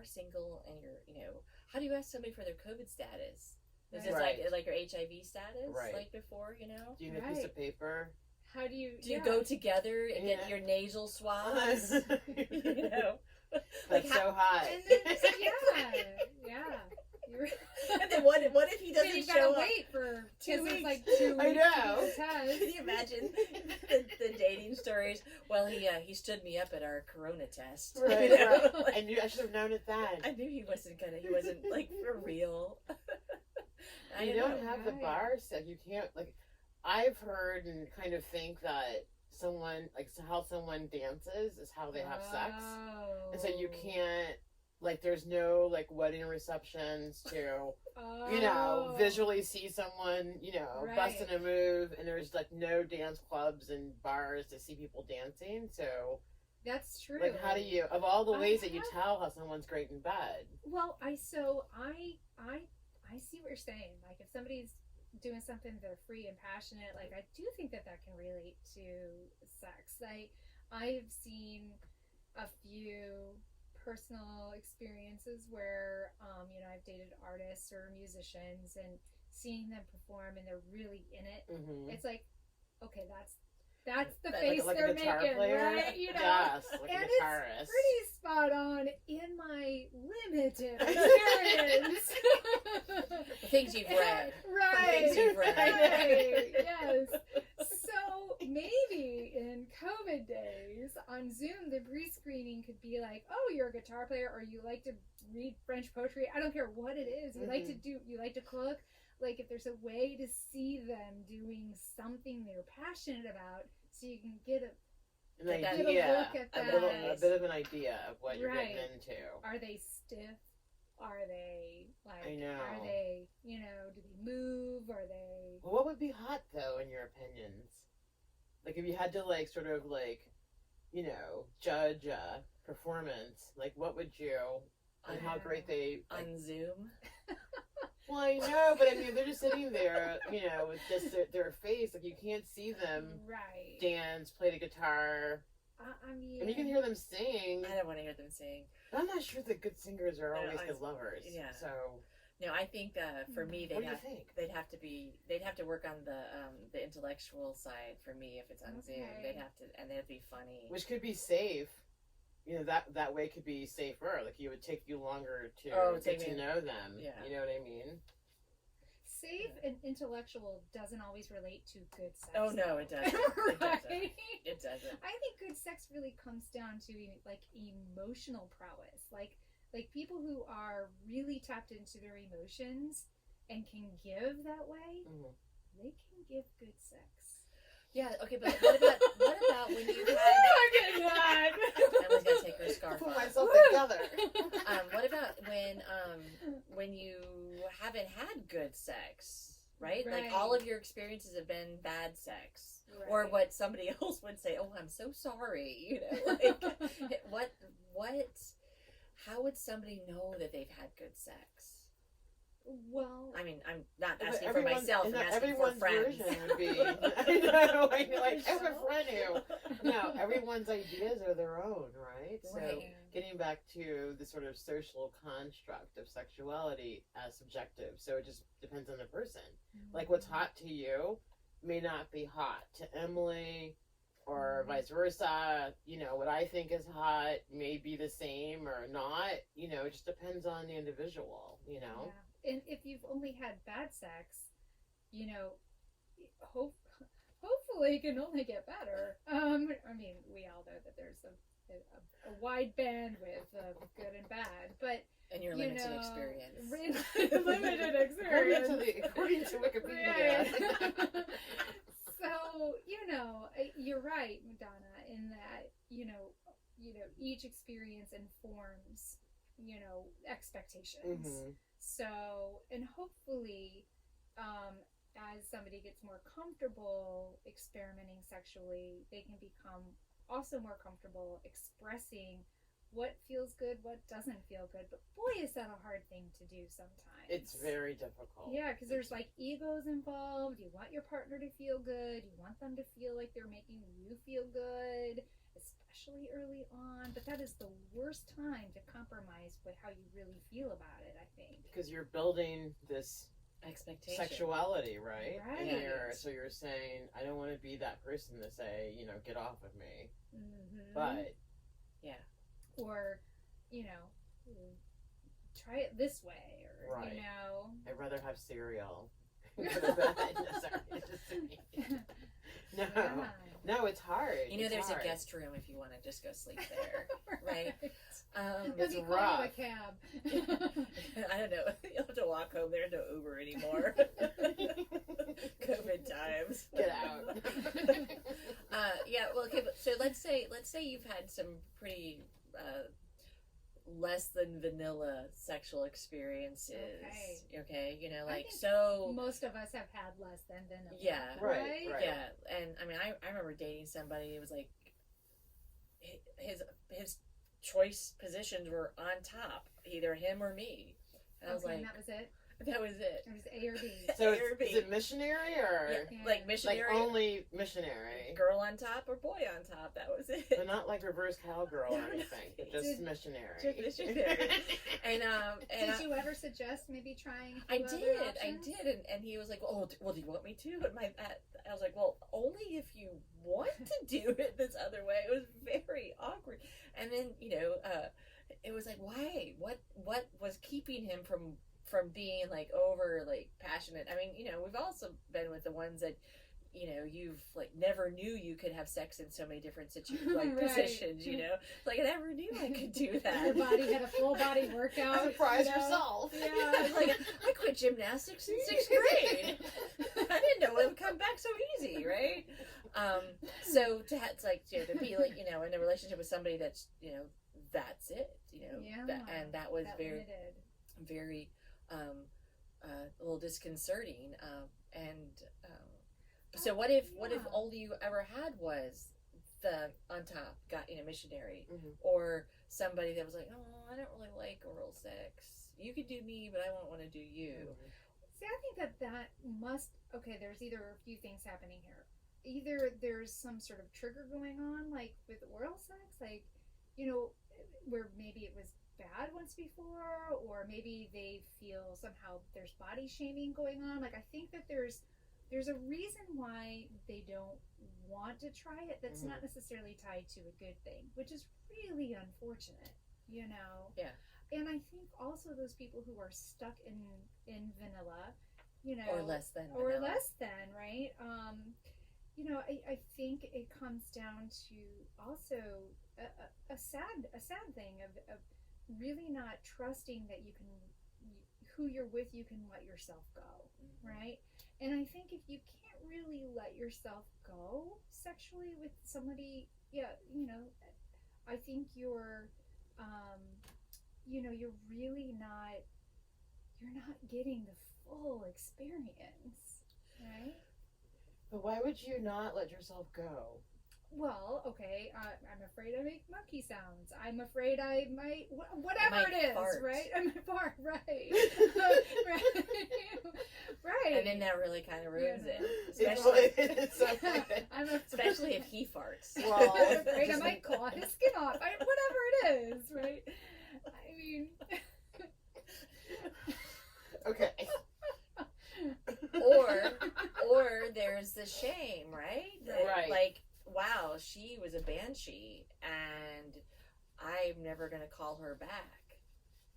single and you're, how do you ask somebody for their COVID status? Is this Right. like your HIV status, Right. like before, Do you need a piece of Right. paper? How do you? Do you go together and Yeah. get your nasal swabs? That's how- so hot. And then, yeah. You're, And then what if he then doesn't you show gotta up? wait for 2 'cause weeks. It's like 2 I weeks know. to get the test. Can you imagine the dating stories? Well, he stood me up at our corona test. Right, You know? right. Like, I should have known it then. I knew he wasn't like for real. I You don't don't know. have the Right. bar set. You can't, like, I've heard and kind of think that someone, like, so how someone dances is how they have sex. Oh. And so you can't, like, there's no, like, wedding receptions to, Oh. visually see someone, Right. busting a move, and there's, like, no dance clubs and bars to see people dancing. So, That's true. like, how do you, of all the I ways that you have- tell how someone's great in bed? Well, I see what you're saying. Like if somebody's doing something they're free and passionate, like I do think that can relate to sex. I've seen a few personal experiences where I've dated artists or musicians and seeing them perform and they're really in it. Mm-hmm. It's like, okay, that's the Like face a they're guitar making, player? right? Yes, like and a it's guitarist. pretty spot on in my limited experience. The things you've read. Right. things you've read. Right. Yes. So maybe in COVID days on Zoom, the pre-screening could be like, oh, you're a guitar player or you like to read French poetry. I don't care what it is. You like to you like to cook. Like if there's a way to see them doing something they're passionate about so you can get a An Get a idea. look at A that. bit of an idea of what you're Right. getting into. are they stiff? Are they like I know. are they do they move? Are they Well, what would be hot though, in your opinions? Like if you had to like sort of like, judge a performance, like what would you and how great they like, On Zoom. well, I know, but I mean they're just sitting there, with just their face, like you can't see them right? dance, play the guitar. I mean, And you can hear them sing. I don't want to hear them sing. I'm not sure that good singers are I always know, good lovers. yeah. So No, I think for me what do you think? they'd have to work on the intellectual side for me if it's on Zoom. Okay. They'd be funny. Which could be safe. That way could be safer. Like it would take you longer to get to know them. Yeah. You know what I mean? safe and intellectual doesn't always relate to good sex. Oh no, it doesn't. It doesn't. Right? It doesn't. I think good sex really comes down to like emotional prowess, like people who are really tapped into their emotions and can give that way. Mhm. They can give good sex. Yeah. Okay, but what about when you had? I'm getting hot. Emma's gonna take her scarf Put off. myself together. What about when you haven't had good sex, right? Like Right. all of your experiences have been bad sex, or Right. what somebody else would say. Oh, I'm so sorry. Like what? How would somebody know that they've had good sex? Well, I mean, I'm not But asking for myself. I'm not asking for everyone's friends. version would be. I know. Like, I have a friend who. No, everyone's ideas are their own, right? So, Right. getting back to the sort of social construct of sexuality as subjective, so it just depends on the person. Like, what's hot to you may not be hot to Emily, or vice versa. What I think is hot may be the same or not. It just depends on the individual. Yeah. And if you've only had bad sex, hopefully it can only get better. I mean, we all know that there's a wide bandwidth of good and bad, but And your limited experience. limited experience. According to Wikipedia. Right. So, you're right, Donna. in that, each experience informs, expectations. Mhm. So, and hopefully, as somebody gets more comfortable experimenting sexually, they can become also more comfortable expressing what feels good, what doesn't feel good. But boy, is that a hard thing to do sometimes. It's very difficult. Yeah, because there's like egos involved. You want your partner to feel good. You want them to feel like they're making you feel good, especially early on. But that is the worst time to compromise with how you really feel about it, I think. Because you're building this Expectation. sexuality, right? Right. And so you're saying, I don't want to be that person to say, get off of me. Mm-hmm. But Or, try it this way, or Right. I'd rather have cereal. No, Yeah. no, it's hard. It's There's hard. a guest room if you want to just go sleep there. Right. Let It's me call you rough. a cab. I don't know. You'll have to walk home. There's no Uber anymore. COVID times. Get out. Yeah. Well, okay. But so let's say you've had some pretty less than vanilla sexual experiences. Okay. I think so. Most of us have had less than vanilla. Yeah. Right. Yeah. And I mean, I remember dating somebody. It was like his choice positions were on top, either him or me. And I was like, and that was it. that was it. It was A or B. So A or B. is it missionary or Yeah, like missionary, like only missionary? girl on top or boy on top. That was it. But not like reverse cowgirl or anything. But just Did- missionary. Just missionary. And Did you ever suggest maybe trying? a I few other did, options? and he was like, "Oh, well, do you want me to?" And I was like, "Well, only if you want to do it this other way." It was very awkward, and then it was like, why? What was keeping him from being like over like passionate? I mean, we've also been with the ones that you've like never knew you could have sex in so many different situations, like Right. positions. Like I never knew I could do that. Your body had a full body workout. Surprise you know? yourself. Yeah. Like I quit gymnastics in 6th grade. I didn't know it would come back so easy, right? So to be like in a relationship with somebody that's that's it, Yeah. and that was That very limited. very a little disconcerting. So what if all you ever had was the on top got missionary, Mhm. or somebody that was like, oh, I don't really like oral sex. You could do me, but I won't want to do you. See, I think that must. Okay, there's either a few things happening here. Either there's some sort of trigger going on, like with oral sex, like where maybe it was bad once before, or maybe they feel somehow there's body shaming going on. Like I think that there's a reason why they don't want to try it. That's not necessarily tied to a good thing, which is really unfortunate. Yeah. And I think also those people who are stuck in vanilla, Or less than. or vanilla. less than, right? I think it comes down to also a sad thing of really not trusting that who you're with, you can let yourself go, right? And I think if you can't really let yourself go sexually with somebody, I think you're really you're not getting the full experience, right? But why would you not let yourself go? Well, okay, I'm afraid I make monkey sounds. I'm afraid I might, whatever I might it is, fart. right? I might fart, right. Right. Right. And then that really kind of ruins it, It's so I'm especially if he farts. Well, I'm afraid I just- might claw his skin off. Whatever it is, right? I mean, okay. or there's the shame, right? That, Right. Like, wow, she was a banshee, and I'm never gonna call her back,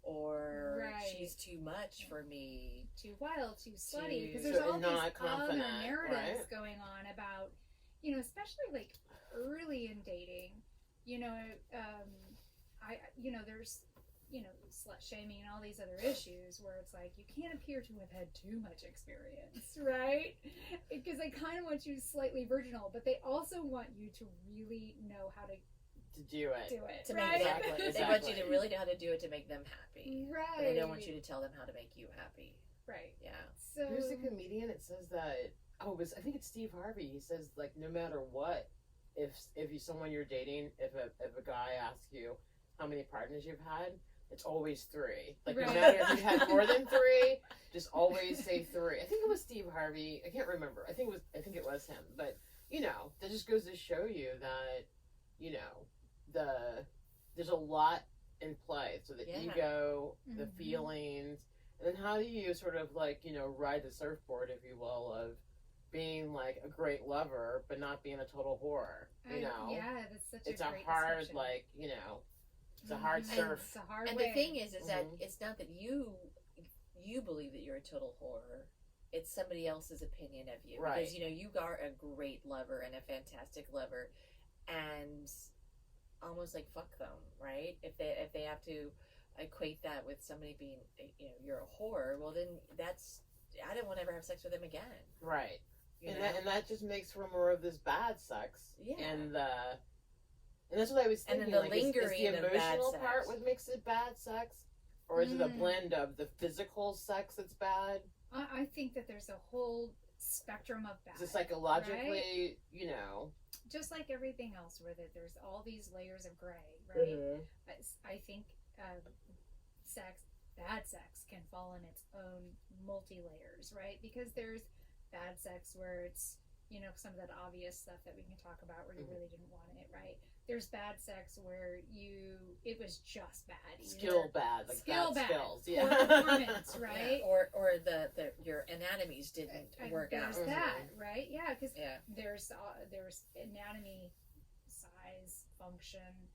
or Right. she's too much for me. too wild, too slutty, because Too- there's So all not these other confident, narratives right? going on about, especially like early in dating, there's slut shaming and all these other issues where it's like you can't appear to have had too much experience, right? Because they kind of want you slightly virginal, but they also want you to really know how to do it. To right? make Exactly. They want you to really know how to do it to make them happy. Right. But they don't want you to tell them how to make you happy. Right. Yeah. So Who's the comedian? It says that. I think it's Steve Harvey. He says like no matter what, if you someone you're dating, if a guy asks you how many partners you've had, it's always 3. Like no Right. matter if you had more than 3, just always say 3. I think it was Steve Harvey. I can't remember. I think it was him. But that just goes to show you that there's a lot in play. So the Yeah. ego, the Mhm. feelings, and then how do you sort of like ride the surfboard, if you will, of being like a great lover but not being a total whore. Yeah, that's such It's a a great hard description. it's a hard Mhm. surf. It's a hard And way. the thing is that Mhm. it's not that you believe that you're a total whore. It's somebody else's opinion of you. Right. Because you are a great lover and a fantastic lover, and almost like fuck them, right? If they have to equate that with somebody being you're a whore, well then I don't want to ever have sex with them again. Right. You And know? that just makes for more of this bad sex. Yeah. And that's what I was And thinking. then the like, is lingering the of bad emotional sex. part what makes it bad sex? Or is it a Mm. blend of the physical sex that's bad? I think that there's a whole spectrum of bad. Is it psychologically, Just like everything else, where there's all these layers of gray, right? Mhm. I think bad sex can fall in its own multi-layers, right? Because there's bad sex where it's, some of that obvious stuff that we can talk about where you Mhm. really didn't want it, right? There's bad sex where it was just bad. either Skill bad, like skill bad bad, skills. or Yeah. performance, right? Or your anatomies didn't And work out. there's that, right? Yeah, because Yeah. there's anatomy, size, function,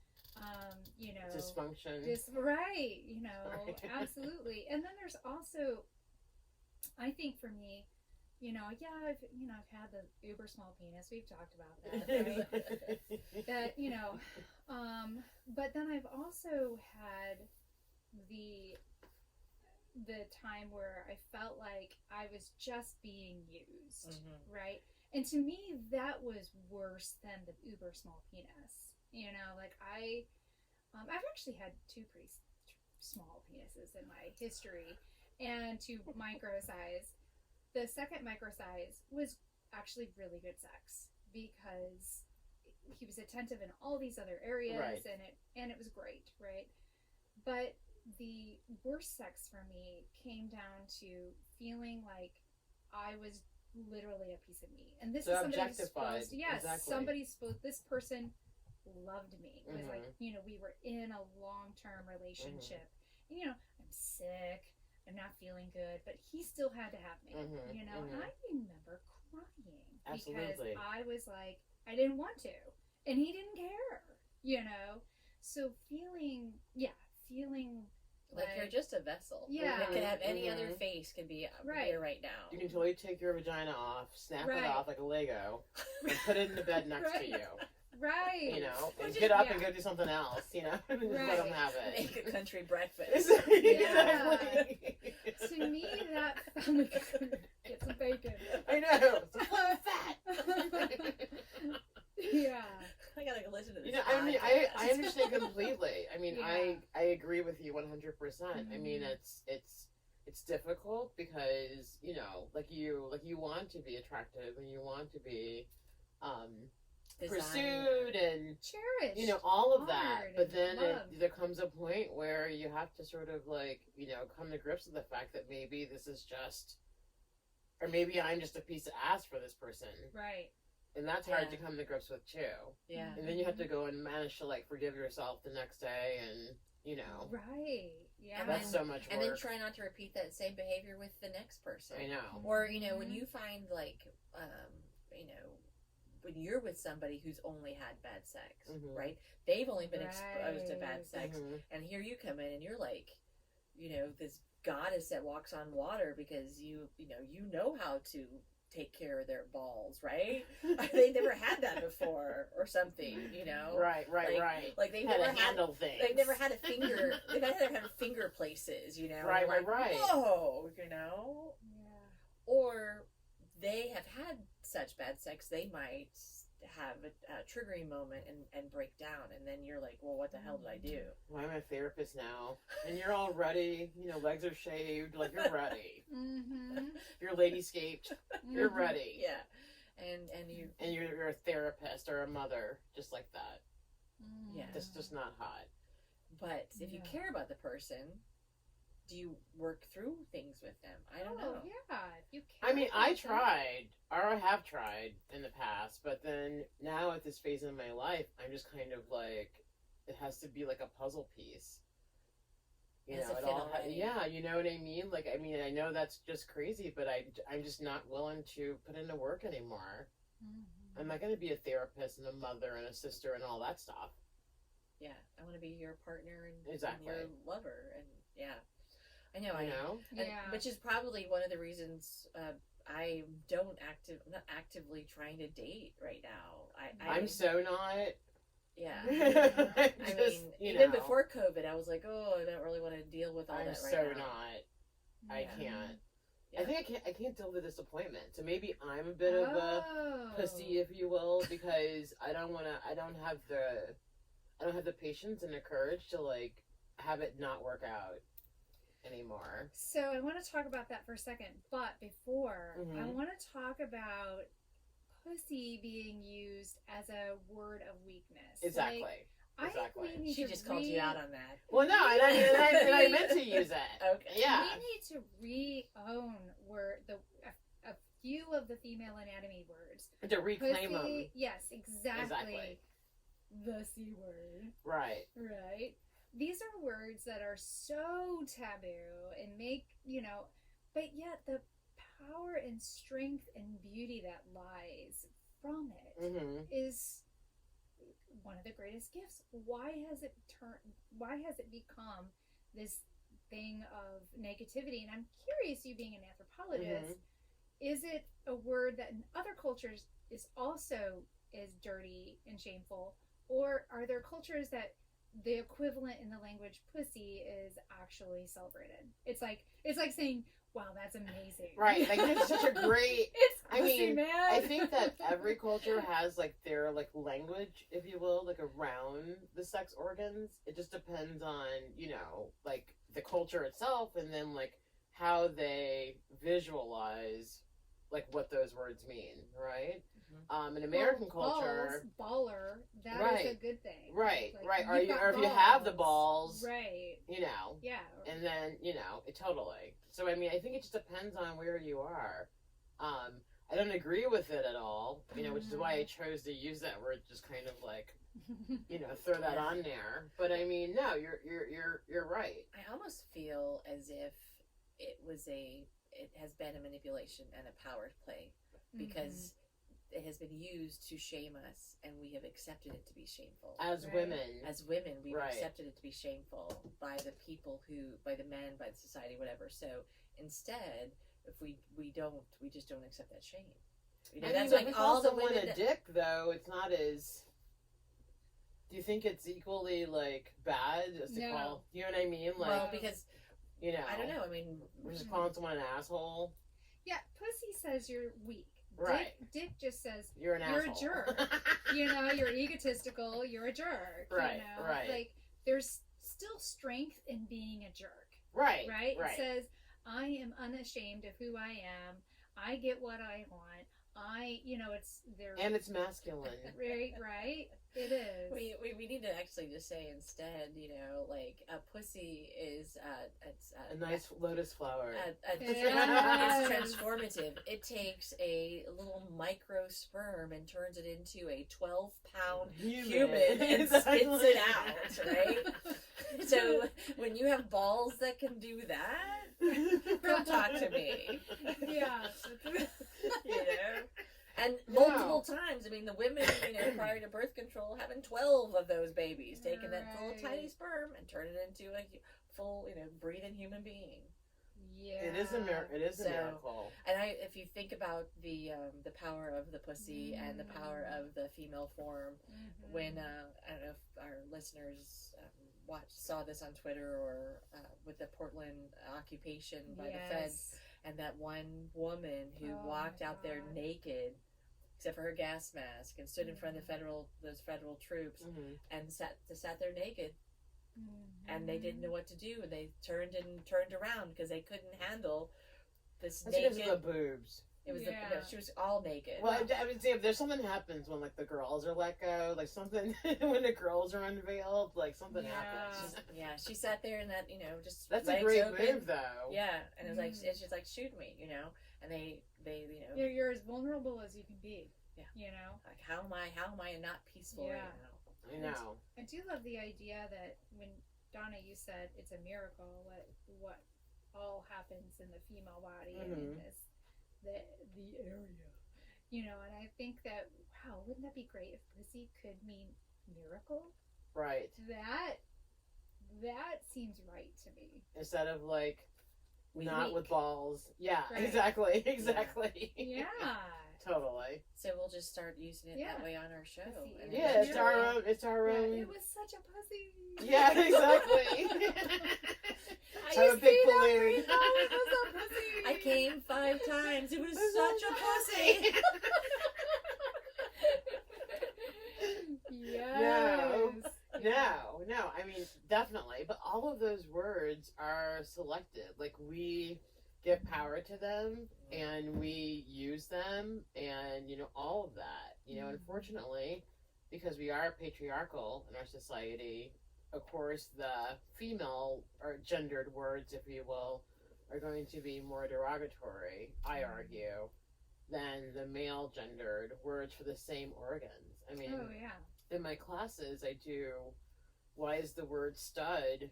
Dysfunction. right, Right. absolutely. And then there's also, I think for me, I've had the uber small penis. We've talked about that, right? That, but then I've also had the time where I felt like I was just being used, Mhm. right? And to me, that was worse than the uber small penis. Like I've actually had 2 pretty small penises in my history, and 2 micro size. The second micro size was actually really good sex because he was attentive in all these other areas, Right. and it was great, right? But the worst sex for me came down to feeling like I was literally a piece of meat, and this So is somebody who's objectified, supposed to, yes, exactly. this person loved me. It was like, Mhm. we were in a long-term relationship. Mm-hmm. And, I'm sick, I'm not feeling good, but he still had to have me, Mhm, and mhm. I remember crying Absolutely. because I was like, I didn't want to, and he didn't care, so feeling Like you're just a vessel. Yeah. It could have any Mhm. other face can be Right. here right now. You can totally take your vagina off, snap Right. it off like a Lego, and put it in the bed next Right. to you. right, And Which get is- up yeah. and go do something else, and just let Right. them have it. Make a country breakfast. Exactly. to me that get some bacon. I know. It's full of fat. Yeah. I gotta go listen to this. I mean, podcast. I understand completely. I mean, Yeah. I agree with you 100%. I mean, Mhm. it's difficult because like you want to be attractive and you want to be pursued and Cherished. all of that. Honored But and then loved. there comes a point where you have to sort of like come to grips with the fact that maybe this is just, or maybe I'm just a piece of ass for this person. Right. And that's hard Yeah. to come to grips with too. Yeah. And then you have to go and manage to like forgive yourself the next day, and Right. Yeah. And that's so much work. And then try not to repeat that same behavior with the next person. I know. Or when you find like, when you're with somebody who's only had bad sex, Mhm. right? They've only been exposed to bad Right. sex, Mhm. and here you come in and you're like, this goddess that walks on water because you know how to take care of their balls, right? They never had that before or something, Right, like, right. Like they've Had never to handle things. They've never had a finger. They've never had a places, you know. Right, You're like, right. Whoa, you know. Yeah. Or they have had such bad sex, they might have a triggering moment and break down, and then you're like, well, what the hell did I do? Well, I'm a therapist now, and you're all ready. You know, legs are shaved, like you're ready. Mm-hmm. You're ladyscaped. You're ready. Yeah, and You're a therapist or a mother, just like that. Yeah. That's just not hot. but if you Yeah. care about the person, do you work through things with them? I don't know. Yeah, if you care. I mean, I about them. tried, or I have tried in the past, but then now at this phase in my life, I'm just kind of like, it has to be like a puzzle piece. You Has know, to it fit all, already. yeah, you know what I mean? Like, I mean, I know that's just crazy, but I'm just not willing to put in the work anymore. Mhm. I'm not going to be a therapist and a mother and a sister and all that stuff. Yeah, I want to be your partner and, Exactly. and your lover, and yeah, I know. You know? And- Yeah. which is probably one of the reasons I don't not actively trying to date right now. I'm so not. yeah. I I just, mean, you even know, before COVID, I was like, oh, I don't really want to deal with all I'm that right so now. not. I Yeah. can't. Yeah. I think I can't deal with the disappointment. So maybe I'm a bit of a pussy, if you will, because I don't have the patience and the courage to like have it not work out anymore. So I want to talk about that for a second, but before I Mhm. want to talk about pussy being used as a word of weakness. Exactly. Like, I Exactly. think we need She to just called you out on that. Well, no, and I meant to use it. Okay. Yeah. We need to re-own a few of the female anatomy words. To reclaim them. Pussy, yes, exactly. Exactly. The C word, Right. right? These are words that are so taboo and make, but yet the power and strength and beauty that lies from it is Mm-hmm. one of the greatest gifts. Why has it become this thing of negativity? And I'm curious, you being an anthropologist, is it a word that in other cultures is also as dirty and shameful, or are there cultures that the equivalent in the language pussy is actually celebrated? It's like saying, wow, that's amazing. Right. Like it's such a great. It's I pussy, mean, man. I think that every culture has like their like language, if you will, like around the sex organs. It just depends on, like the culture itself, and then like how they visualize like what those words mean, right? In American culture, baller, that is Right. a good thing. right, Like, right. you've got Or if you have the balls, right? Yeah. and then it totally. So I mean, I think it just depends on where you are. I don't agree with it at all, which is why I chose to use that word, just kind of like throw that on there. But I mean, no, you're right. I almost feel as if it has been a manipulation and a power play because it has been used to shame us, and we have accepted it to be shameful. As Right. women, As women, we've Right. accepted it to be shameful by the people by the men, by the society, whatever. So instead, if we just don't accept that shame. I mean, That's if like we all call the someone women. a dick, though, it's not as. Do you think it's equally like bad as to No. call? You know what I mean? Like, Well, because I I don't know. I mean, We're just calling someone an asshole. Yeah, pussy says you're weak. Right. Dick just says You're an You're a asshole. jerk. you're egotistical. You're a jerk. Right, right. Like there's still strength in being a jerk. right. Right. Right. It says I am unashamed of who I am. I get what I want. It's there. And it's masculine. Right. It is. we need to actually just say instead, like a pussy is it's A nice lotus flower. Yes. it's transformative. It takes a little micro sperm and turns it into a 12-pound human and spits it out, right? So when you have balls that can do that, come talk to me. Yeah. And multiple times. I mean, the women, prior to birth control, having 12 of those babies, taking that little Right. tiny sperm and turning it into a full, breathing human being. Yeah. It is a So- miracle. And if you think about the power of the pussy and the power of the female form, Mhm. when I don't know if our listeners saw this on Twitter or with the Portland occupation by the feds, and that one woman who Oh walked my out there God. naked, except for her gas mask, and stood in front of those federal troops Mm-hmm. and sat there naked, and they Mm-hmm. didn't know what to do. They turned around because they couldn't handle this That's because naked. of the boobs. It was Yeah. she was all naked. Well, I would say if there's something happens when like the girls are let go, like something when the girls are unveiled, like something Yeah. happens. Yeah, she sat there and that just That's a legs great open. move, though. Yeah, and it was like Mm. it's just like shoot me, and they You're as vulnerable as you can be. Yeah. You know? like how am I not peaceful Yeah. right now? I know. I do love the idea that when Donna, you said it's a miracle what all happens in the female body and in Mhm. this the area, and I think that wow, wouldn't that be great if pussy could mean miracle? Right. That seems right to me. Instead of like not Weak. with balls. Yeah, Right. exactly. Exactly. Yeah. Totally. So we'll just start using it Yeah. that way on our show. Pussy. And Yeah, Yeah. it's our own. It's our Yeah, own. it was such a pussy. Yeah, exactly. I Have a big see that balloon. right now, it was a pussy. I came 5 times. It was such a pussy. Yes. No. I mean, definitely. But all of those words are selected. Like, we give power to them and we use them and, all of that. Unfortunately, because we are patriarchal in our society, of course, the female or gendered words, if you will, are going to be more derogatory, I argue, than the male gendered words for the same organs. I mean, Oh yeah. in my classes, I do, why is the word stud,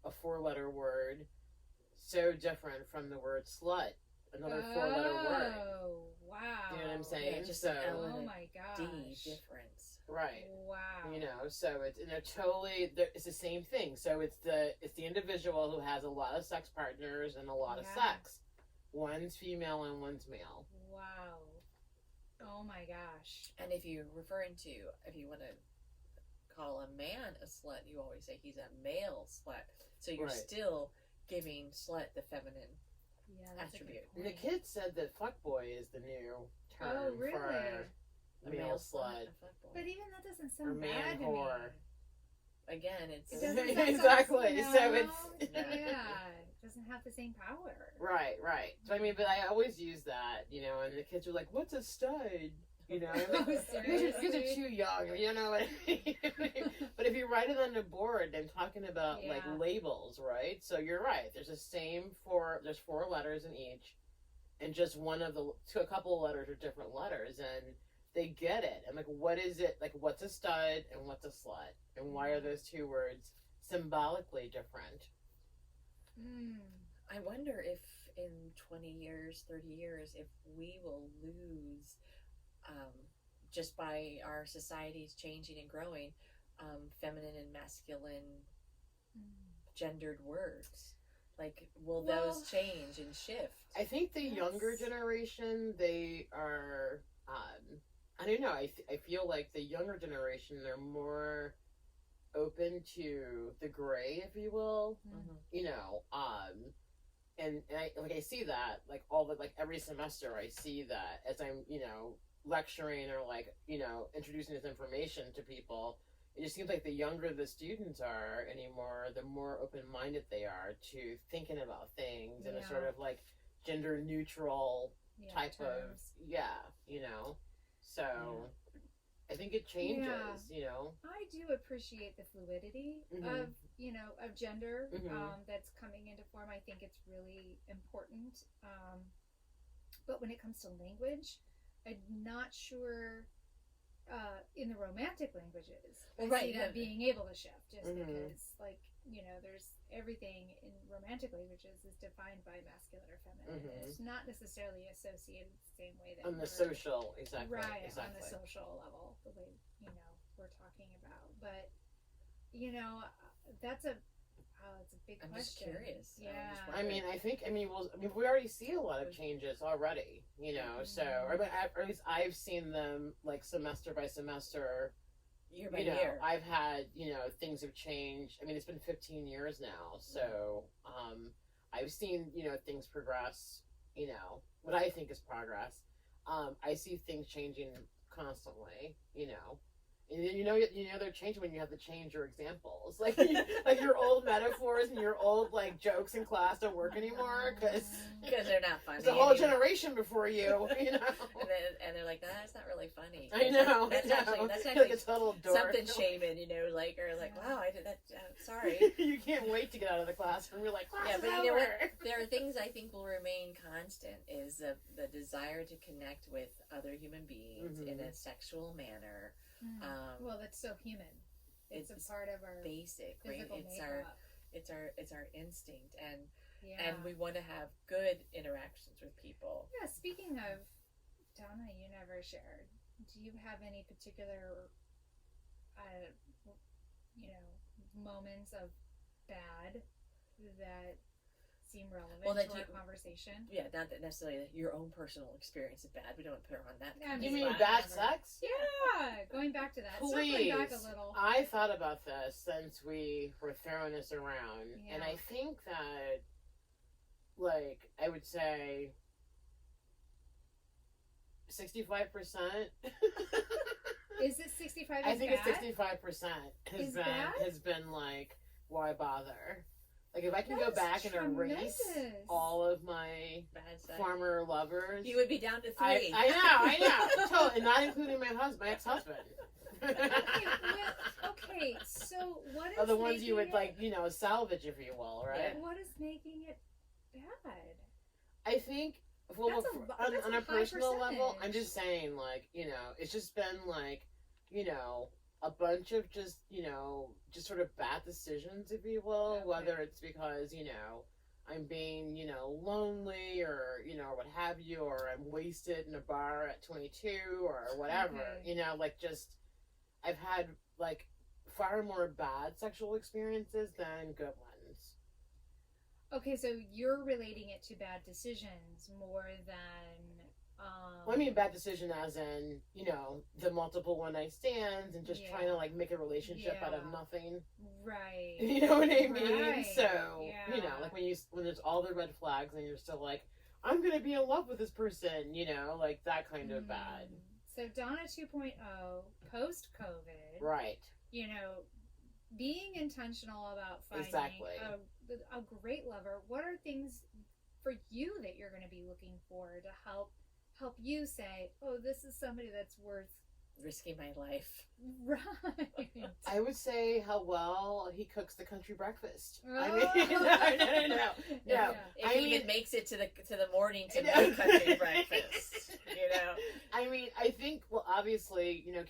a 4-letter word, so different from the word slut, another 4-letter word? Oh wow. You know what I'm saying? Yeah, just so, an L Oh and a my gosh. D difference. right. Wow. So it's it's the same thing. So it's the individual who has a lot of sex partners and a lot of Yeah. sex. One's female and one's male. Wow. Oh my gosh. And if you want to call a man a slut, you always say he's a male slut. So you're Right. still giving slut the feminine Yeah. That's attribute. A And good the point. kid said that fuckboy is the new term Oh really? for A male slut. a fuckboy. But even that doesn't or sound man bad to whore. me. Again, it's It doesn't Exactly. Sound, So it's- yeah. It doesn't have the same power. Right. So I mean, but I always use that, and the kids are like, "What's a stud?" I'm like, Oh, you guys seriously? are too young, you know what I mean? But if you write it on the board, I'm talking about like Yeah. labels, right? So you're right. There's there's 4 letters in each, and just a couple of letters are different letters, and they get it. I'm like, what is it? Like, what's a stud and what's a slut? And why are those 2 words symbolically different? I wonder if in 20 years, 30 years, if we will lose, just by our societies changing and growing, feminine and masculine gendered words. Like, will Well, those change and shift? I think the younger Yes. generation, they are, I don't know, I feel like the younger generation, they're more open to the gray, if you will, and I see that, like, every semester I see that as I'm, lecturing or introducing this information to people. It just seems like the younger the students are anymore, the more open-minded they are to thinking about things in a Yeah. sort of like gender neutral Yeah, type terms. of so I think it changes. I do appreciate the fluidity Mhm. of gender Mhm. that's coming into form. I think it's really important. But when it comes to language, I'm not sure in the romantic languages. I Right, see yeah. that being able to shift just Mhm. because, there's everything in romantic languages is defined by masculine or feminine. Mhm. It's not necessarily associated the same way that On the we're- social, exactly. right exactly. on the social level, the way we're talking about. But that's Wow, it's a big I'm just question. curious. I'm Yeah. just I wondering. mean, we already see a lot of changes already, so, or at least I've seen them, like, semester by semester. Year by year. I've had, things have changed. I mean, it's been 15 years now, so, I've seen, things progress, what I think is progress. I see things changing constantly, and then they're changing when you have to change your examples, like your old metaphors and your old like jokes in class don't work anymore because they're not funny. there's a whole anymore. generation before you, And they're like, that's not really funny. I know. That's actually like a total dork. something shaming, wow, I did that. Sorry. You can't wait to get out of the classroom. You're like, class Yeah, is but over. you know what? There are things I think will remain constant is the desire to connect with other human beings in a sexual manner. Well, that's so human. It's a part of our basic, right? physical makeup. It's our instinct, and Yeah. and we want to have good interactions with people. Yeah, speaking of, Donna, you never shared. Do you have any particular, moments of bad that seem relevant that to our you- conversation? Yeah, not that necessarily your own personal experience is bad. We don't put her on that. Yeah, You Just mean laugh bad over. sex? Yeah, going back to that. Circling Please. back a little. I thought about this since we were throwing this around, and Yeah. I think that, like, I would say 65%. Is it 65 I is think bad? it's 65% Is bad? has been like, why bother? Like, if I can go That's back and erase tremendous. all of my Bad sex. former lovers, You would be down to 3. I know, totally, and not including my ex-husband. Okay, so what is Are the ones you would making like, salvage, if you will, right? it, what is making it bad? I think, well, That's on a a high personal level, I'm percentage. just saying, like, it's just been like, a bunch of just sort of bad decisions, if you will, Okay. whether it's because, I'm being, lonely or, what have you, or I'm wasted in a bar at 22 or whatever, Okay. like just, I've had like far more bad sexual experiences than good ones. Okay, so you're relating it to bad decisions more than Well, I mean, bad decision as in, the multiple one night stands and just Yeah. trying to like make a relationship out of Yeah. nothing. right. You know what I mean? Right. So, Yeah. like when there's all the red flags and you're still like, I'm gonna be in love with this person, like that kind of bad. So Donna 2.0 post COVID, Right. being intentional about finding Exactly. a great lover. What are things for you that you're going to be looking for to help you say, oh, this is somebody that's worth Risking my life. right? I would say how well he cooks the country breakfast. Oh. I mean, no. Yeah. If I he mean- even makes it to the morning to I know. make country breakfast, I mean, I think, well, obviously, because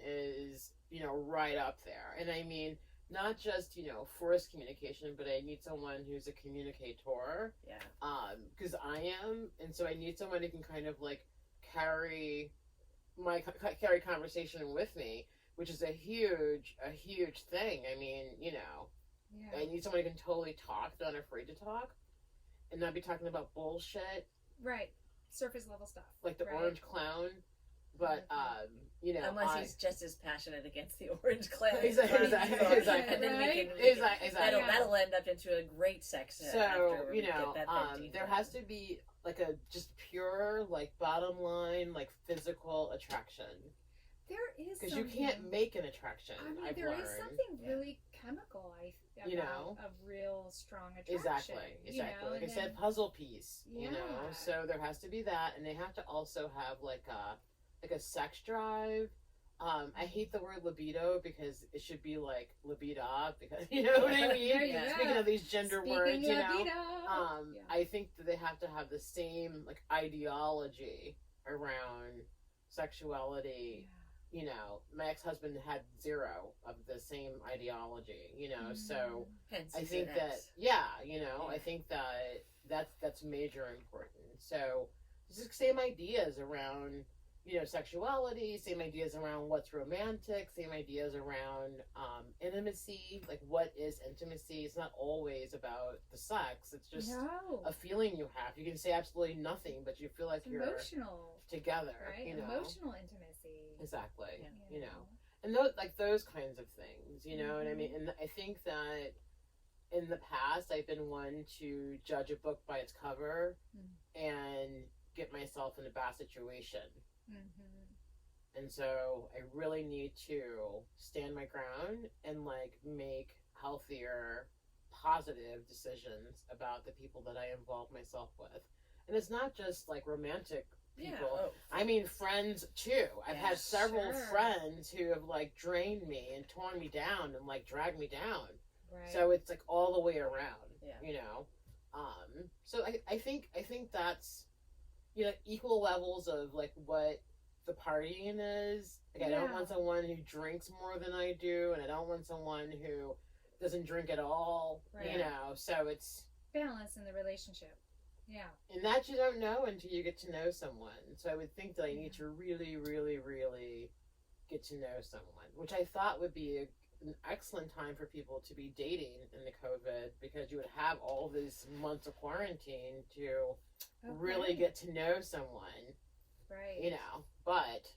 is, right up there. And I mean, not just, forced communication, but I need someone who's a communicator. Yeah. Because I am. And so I need someone who can kind of like carry conversation with me, which is a huge thing. I mean, Yeah. I need someone who can totally talk, not afraid to talk, and not be talking about bullshit Right. Surface level stuff. like the right? orange clown. But Unless he's just as passionate against the orange clown. Exactly. And then we can Exactly. that'll end up into a great sex. So after we get that 13 there done. has to be like a just pure like bottom line like physical attraction, There is because you something- can't make an attraction. I mean, I've there learned. is something Yeah. really chemical, about a real strong attraction. Exactly. Like I and said, then- puzzle piece. Yeah. So there has to be that, and they have to also have like a sex drive. I hate the word libido because it should be like libido, because you know what I mean. There you Yeah. Speaking go. of these gender Speaking words, of Yeah. libido. I think that they have to have the same like ideology around sexuality. My ex-husband had zero of the same ideology. So Hence, I he's think an that ex. I think that's major important. So just the same ideas around sexuality, same ideas around what's romantic, same ideas around intimacy. Like, what is intimacy? It's not always about the sex. It's just No. a feeling you have. You can say absolutely nothing, but you feel like It's you're emotional, together. right? You know, Emotional intimacy. exactly. Yeah. You know, and those kinds of things. You know what I mean? And I think that in the past, I've been one to judge a book by its cover and get myself in a bad situation. And so I really need to stand my ground and like make healthier, positive decisions about the people that I involve myself with. And it's not just like romantic people. Yeah. Oh. I mean friends too. I've had several Sure. friends who have like drained me and torn me down and like dragged me down. Right. So it's like all the way around. Yeah. You know? So I think that's, you know, equal levels of like what the partying is. Like, I don't Yeah. want someone who drinks more than I do, and I don't want someone who doesn't drink at all. Right. You know, so it's balance in the relationship. Yeah. and that you don't know until you get to know someone. So I would think that I need to really, really, really get to know someone, which I thought would be an excellent time for people to be dating in the COVID, because you would have all these months of quarantine to really get to know someone. right. You know, but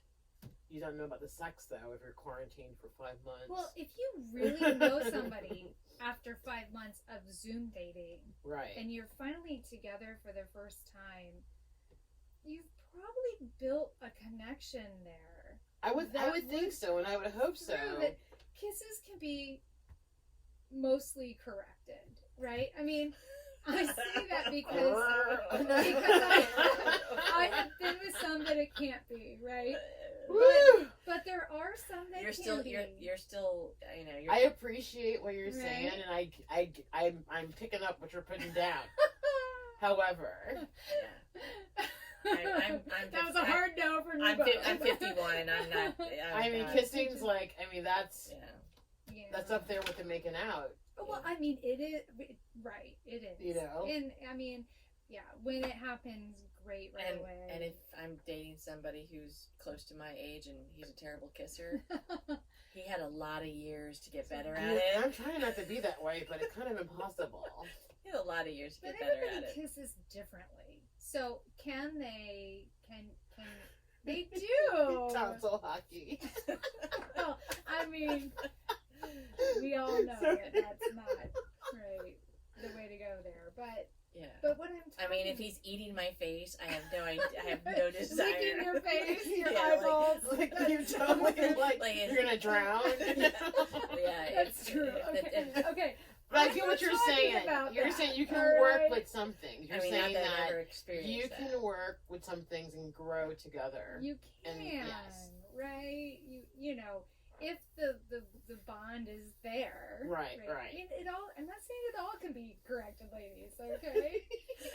you don't know about the sex though if you're quarantined for 5 months. Well, if you really know somebody after 5 months of Zoom dating right. and you're finally together for the first time, you've probably built a connection there. I would think so, and I would hope so. True that kisses can be mostly corrected, right? I mean, I say that because I have been with some that it can't be, right? Woo! But there are some that You're can still be. you're still, you know, you're I appreciate what you're saying, Right. and I'm picking up what you're putting down. However, That was a hard no for me. I'm 51. I'm not. I mean, kissing's like, I mean, that's Yeah. that's up there with the making out. Well, I mean, it is right. It is. You know? and I mean, yeah, when it happens, great right away. And if I'm dating somebody who's close to my age and he's a terrible kisser, he had a lot of years to get better at it. I'm trying not to be that way, but it's kind of impossible. He had a lot of years to but get better at everybody it. kisses differently. So can they? Can they do? Tonsil hockey. Well, I mean, we all know that that's not right the way to go there. But what I'm I mean, if he's eating my face, I have no idea. I have no desire. licking your face, your Yeah, eyeballs. Like you totally like it's- you're gonna drown. That's true. Okay. But I I'm get not what you're talking saying. about You're that, saying you can all work right? with some things. You're I mean, saying not that I've that ever experienced you that. can work with some things and grow together. You can, And yes. right? You know, if the bond is there. Right. It all. I'm not saying it all can be corrected, ladies. Okay.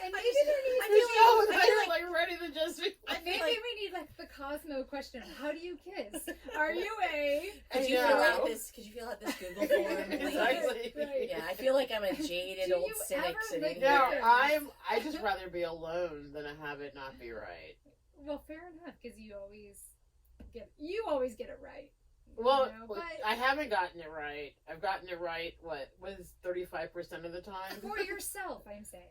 And I maybe just- there needs I to feel be. like- You're like ready to just be. Maybe we need like the Cosmo question. How do you kiss? Are you a? Could you I fill know. out this? Could you fill out this Google form, please? Exactly. Right. Yeah, I feel like I'm a jaded Do old you cynic ever sitting make here. No, Yeah. I just rather be alone than to have it not be right. Well, fair enough, because you always get it right. Well, You know, but I haven't gotten it right. I've gotten it right. What was 35% of the time? for yourself, I'm saying.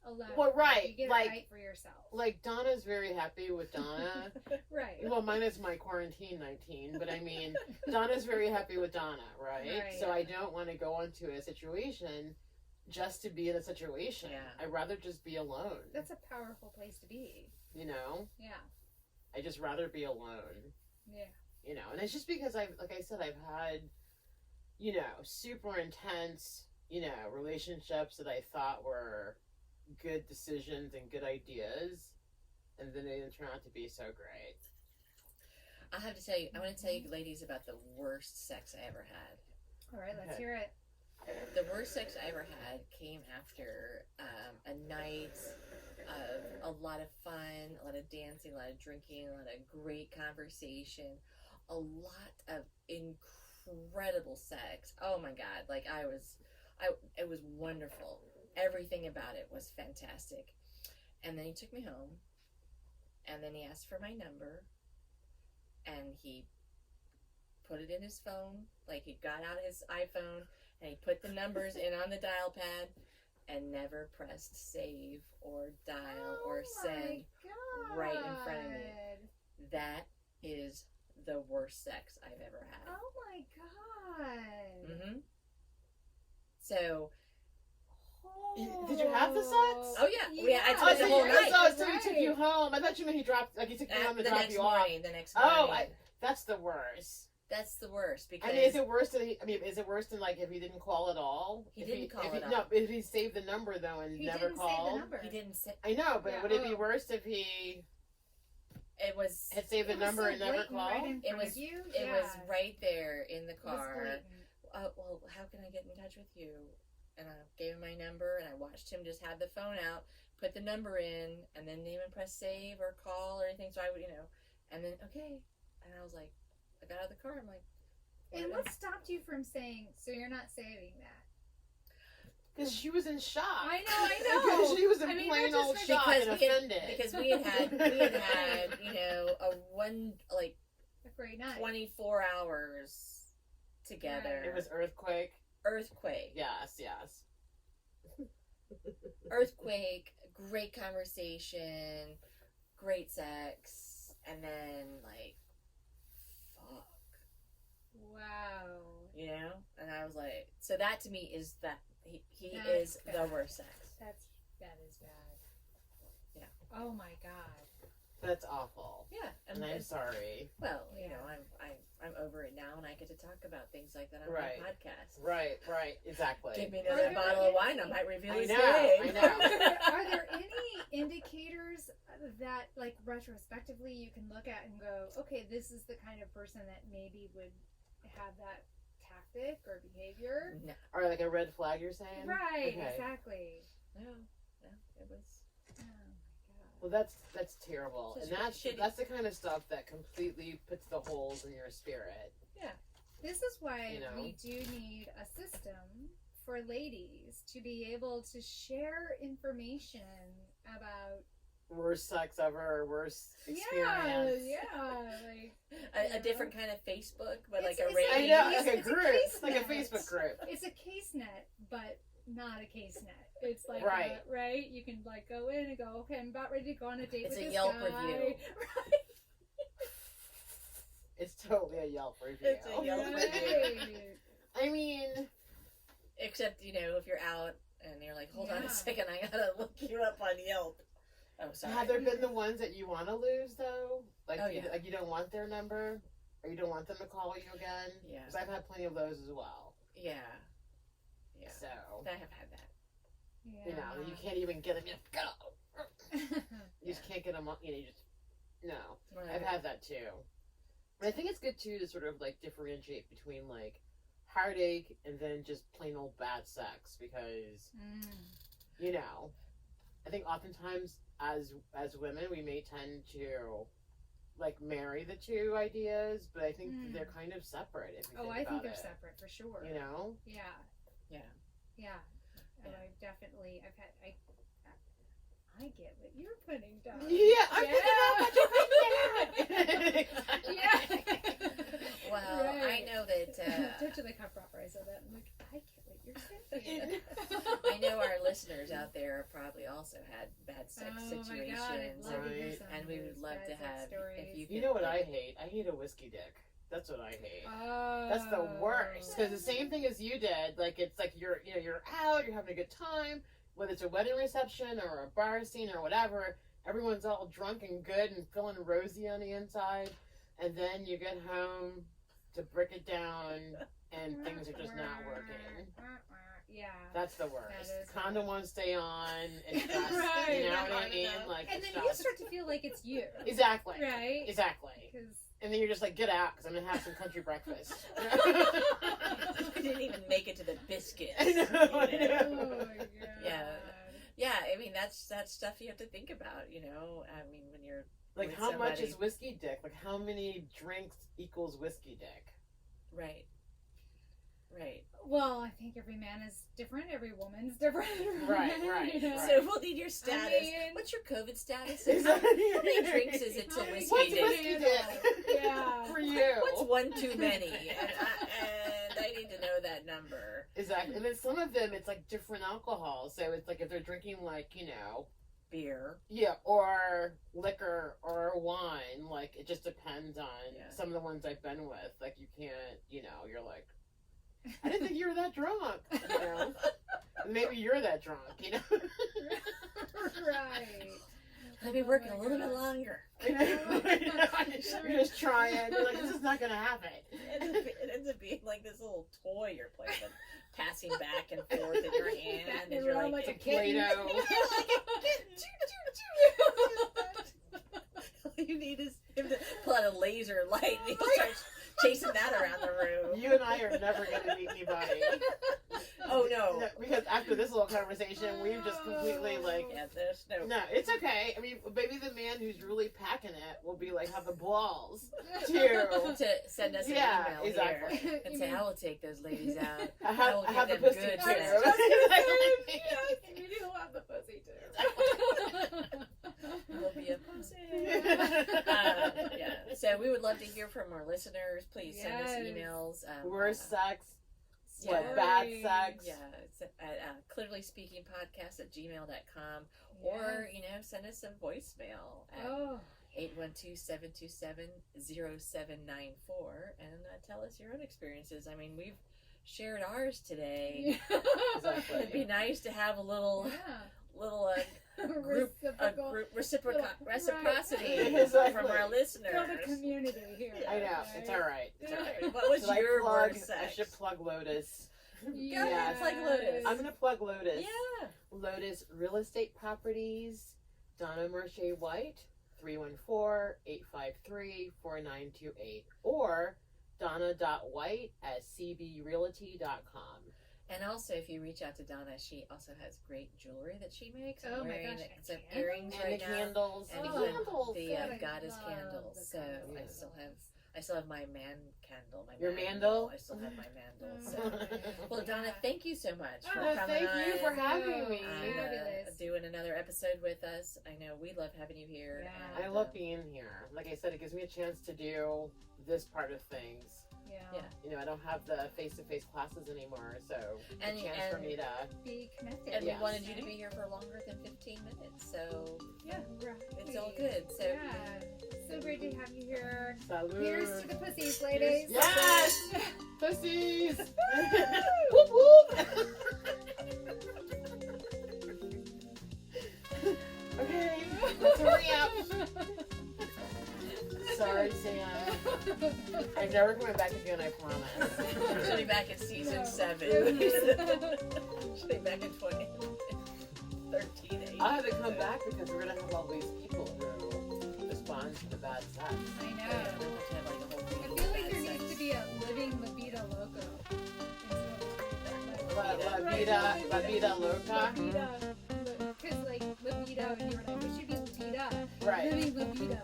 Alone. Well, right, You get like- it right for yourself. Like Donna's very happy with Donna. Right. Well, mine is my quarantine 19, but I mean, Donna's very happy with Donna, right? Right. So I don't want to go into a situation just to be in a situation. Yeah. I'd rather just be alone. That's a powerful place to be. You know, Yeah. I just rather be alone. Yeah. You know, and it's just because I've had, you know, super intense, you know, relationships that I thought were good decisions and good ideas, and then they didn't turn out to be so great. I have to tell you, I want to tell you, ladies, about the worst sex I ever had. All right, let's Okay. hear it. The worst sex I ever had came after a night of a lot of fun, a lot of dancing, a lot of drinking, a lot of great conversation, a lot of incredible sex. Oh my God. Like it was wonderful. Everything about it was fantastic. And then he took me home, and then he asked for my number, and he put it in his phone. Like, he got out his iPhone and he put the numbers in on the dial pad and never pressed save or dial or send right in front of me. That is the worst sex I've ever had. Oh my god. Mm-hmm. So, Did you have the sex? oh yeah, I Oh, took so, the whole night. so he took you home. I thought you meant he dropped, like he took you home to The drop next you off. morning, the next morning. Oh, that's the worst. That's the worst because I mean, is it worse than is it worse than like if he didn't call at all? He If didn't call if at No, all. if he saved the number though and He never didn't called. say the number. he didn't say I know, but Yeah. would it be worse if he it was. had saved the It was number so and never blatant called? right in It front was- of you? It Yeah. was right there in the It was car. blatant. Well, how can I get in touch with you? And I gave him my number, and I watched him just have the phone out, put the number in, and then didn't even press save or call or anything. So I would, and then okay, and I was like, I got out of the car. I'm like, And what stopped you from saying, so you're not saving that? Because she was in shock. I know. Because she was in I mean, plain that's old just shock because and we had- offended. because we had had a one like A great night. 24 hours together. It was earthquake. earthquake. Yes. Earthquake, great conversation, great sex, and then like fuck. Wow. And I was like, so that to me is that he That's is the bad. worst sex. That is bad. Yeah. Oh my god. That's awful. Yeah, And I'm sorry. well, Yeah. I'm over it now, and I get to talk about things like that on Right. my podcast. Right, exactly. Give me Are another there bottle of any- wine, I might reveal I his know, name. I know. Are there any indicators that, like, retrospectively you can look at and go, okay, this is the kind of person that maybe would have that tactic or behavior? No, Or like a red flag you're saying? Right, Okay. exactly. it was. Oh my god. Well, that's terrible. It's And shitty. that's the kind of stuff that completely puts the holes in your spirit. This is why You know? we do need a system for ladies to be able to share information about Worst sex ever, worst experience. like A different kind of Facebook, but like It's a radio. I know, It's like a a group. case Like a net. Facebook group. it's a case net, but not a case net. It's like Right. right. You can like go in and go, okay, I'm about ready to go on a date It's with a this Yelp guy. review. Right. It's totally a Yelp review. It's a Yelp review. I mean, Except, if you're out and you're like, hold on Yeah. a second, I gotta look you up on Yelp. Oh, sorry. have there been the ones that you want to lose though? Like, Oh, you, yeah. like you don't want their number, or you don't want them to call you again? Yeah. Because I've had plenty of those as well. Yeah. Yeah. So I have had that. you know, you can't even get them. You go. You just can't get them. You just no. I've had that too. And I think it's good too to sort of like differentiate between like heartache and then just plain old bad sex because I think oftentimes as women we may tend to like marry the two ideas, but I think they're kind of separate. If you Oh, think I think about they're it. separate for sure. You know? Yeah. Yeah. Yeah. And Yeah. I've definitely I get what you're putting down. Yeah, I'm Yeah. picking up what you're putting down. Well, I Right. know that. Touch of the cup proper. I said that. I'm like, I get what you're saying. I know our listeners out there probably also had bad sex Oh situations. my god, I'd love to hear Right. some And of we those would love bad to sex have stories. if you. You know what I hate? I hate a whiskey dick. That's what I hate. Oh. That's the worst. Because the same thing as you did, like it's like you're out, you're having a good time, whether it's a wedding reception or a bar scene or whatever. Everyone's all drunk and good and feeling rosy on the inside, and then you get home to break it down, and things are just not working. Yeah. That's the worst. That is Condom won't stay on. It's just, Right. you know what I Right. mean? Like, And it's then you just, start to feel like it's you. exactly, Right? exactly. Because And then you're just like, get out, because I'm gonna have some country breakfast. I didn't even make it to the biscuits. I know. oh my god. Yeah. Yeah, I mean that's stuff you have to think about. I mean when you're Like, with how much somebody. is whiskey dick? Like, how many drinks equals whiskey dick? right. Right. Well, I think every man is different, every woman's different. Right. You know? So we'll need your status. mean- What's your COVID status? Exactly. How many drinks is it to How many whiskey What's day? whiskey day? Yeah. For you. What's one too many? And I need to know that number. Exactly. And then some of them, it's like different alcohol. So it's like if they're drinking like, you know, Beer. yeah, or liquor or wine, like it just depends on Yeah. some of the ones I've been with. Like you can't, you know, you're like, I didn't think you were that drunk, you know. Maybe you're that drunk, you know. Right. Let me work a little bit longer. You know? You're just trying. You're like, this is not gonna happen. It ends up being like this little toy you're playing with, passing back and forth in your hand, Batting and you're around like, like a kitten. Play-Doh. all you need is him to pull out a laser light and he starts chasing that around the room. You and I are never gonna meet anybody. Oh no. No, because after this little conversation, we've just completely like. Yeah, there's no. No, it's okay. I mean, maybe the man who's really packing it will be like have the balls to. To send us an Yeah, email exactly. here and say, I will take those ladies out. I will have the give them pussy good too. sex. Yes, you do have the pussy too. Will be a pussy. Yeah. So we would love to hear from our listeners. Please send us Yes. emails. Worst sex. Yeah. What bad sex? Yeah, it's at clearlyspeakingpodcast@gmail.com or, you know, send us some voicemail at Oh. 812-727-0794 and tell us your own experiences. I mean, we've shared ours today. Yeah. Exactly. It'd be nice to have a little group Reciprocal. reciprocity Right. Exactly. from our listeners. Build a community here. I know. right? It's all right. It's all right. What was Should I your plug? worst I sex? should plug Lotus. Go ahead, plug Lotus. I'm gonna plug Lotus. Yeah. Lotus Real Estate Properties. Donna Marshaye-White. 314-853-4928 or donna.white@cbrealty.com. And also, if you reach out to Donna, she also has great jewelry that she makes. Oh I'm my wearing gosh, some and earrings And right the now. candles. And Oh, even candles. the God, I goddess love candles. the So candles. I still have my man candle. My Your mandel. mandel? I still have my mandel. So. Oh, Well, Donna, thank you so much for Oh, coming thank you on. for having me. and, Fabulous. doing another episode with us. I know we love having you here. Yeah. and, I love being here. Like I said, it gives me a chance to do this part of things. Yeah. You know, I don't have the face-to-face classes anymore, so And- a chance for and- me to. Be connected. And Yes. we wanted you to be here for longer than 15 minutes, so Yeah. it's all good. So Yeah. So great to have you here. Salud. Here's to the pussies, ladies. Yes! Pussies! Whoop whoop! Okay, let's hurry up. Sorry, Sam. I'm never coming back again, I promise. she'll be back in season No. 7. She'll be back in 2013. I had to come back because we're gonna have all these people who respond to the bad sex. I know. Yeah, we'll have to have like a whole I thing feel about like there sex. needs to be a living libido logo. La vida loca. Because like libido, and you were like, it should be libido. Right. Living libido.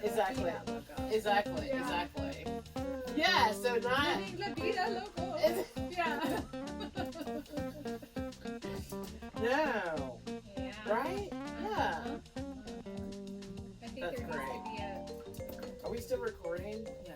Exactly. Libido logo. Exactly. Yeah. Exactly. Yeah. So not. Living libido logo. Yeah. No. Yeah. Right? Yeah. I think That's there needs great. to be a Are we still recording? Yeah.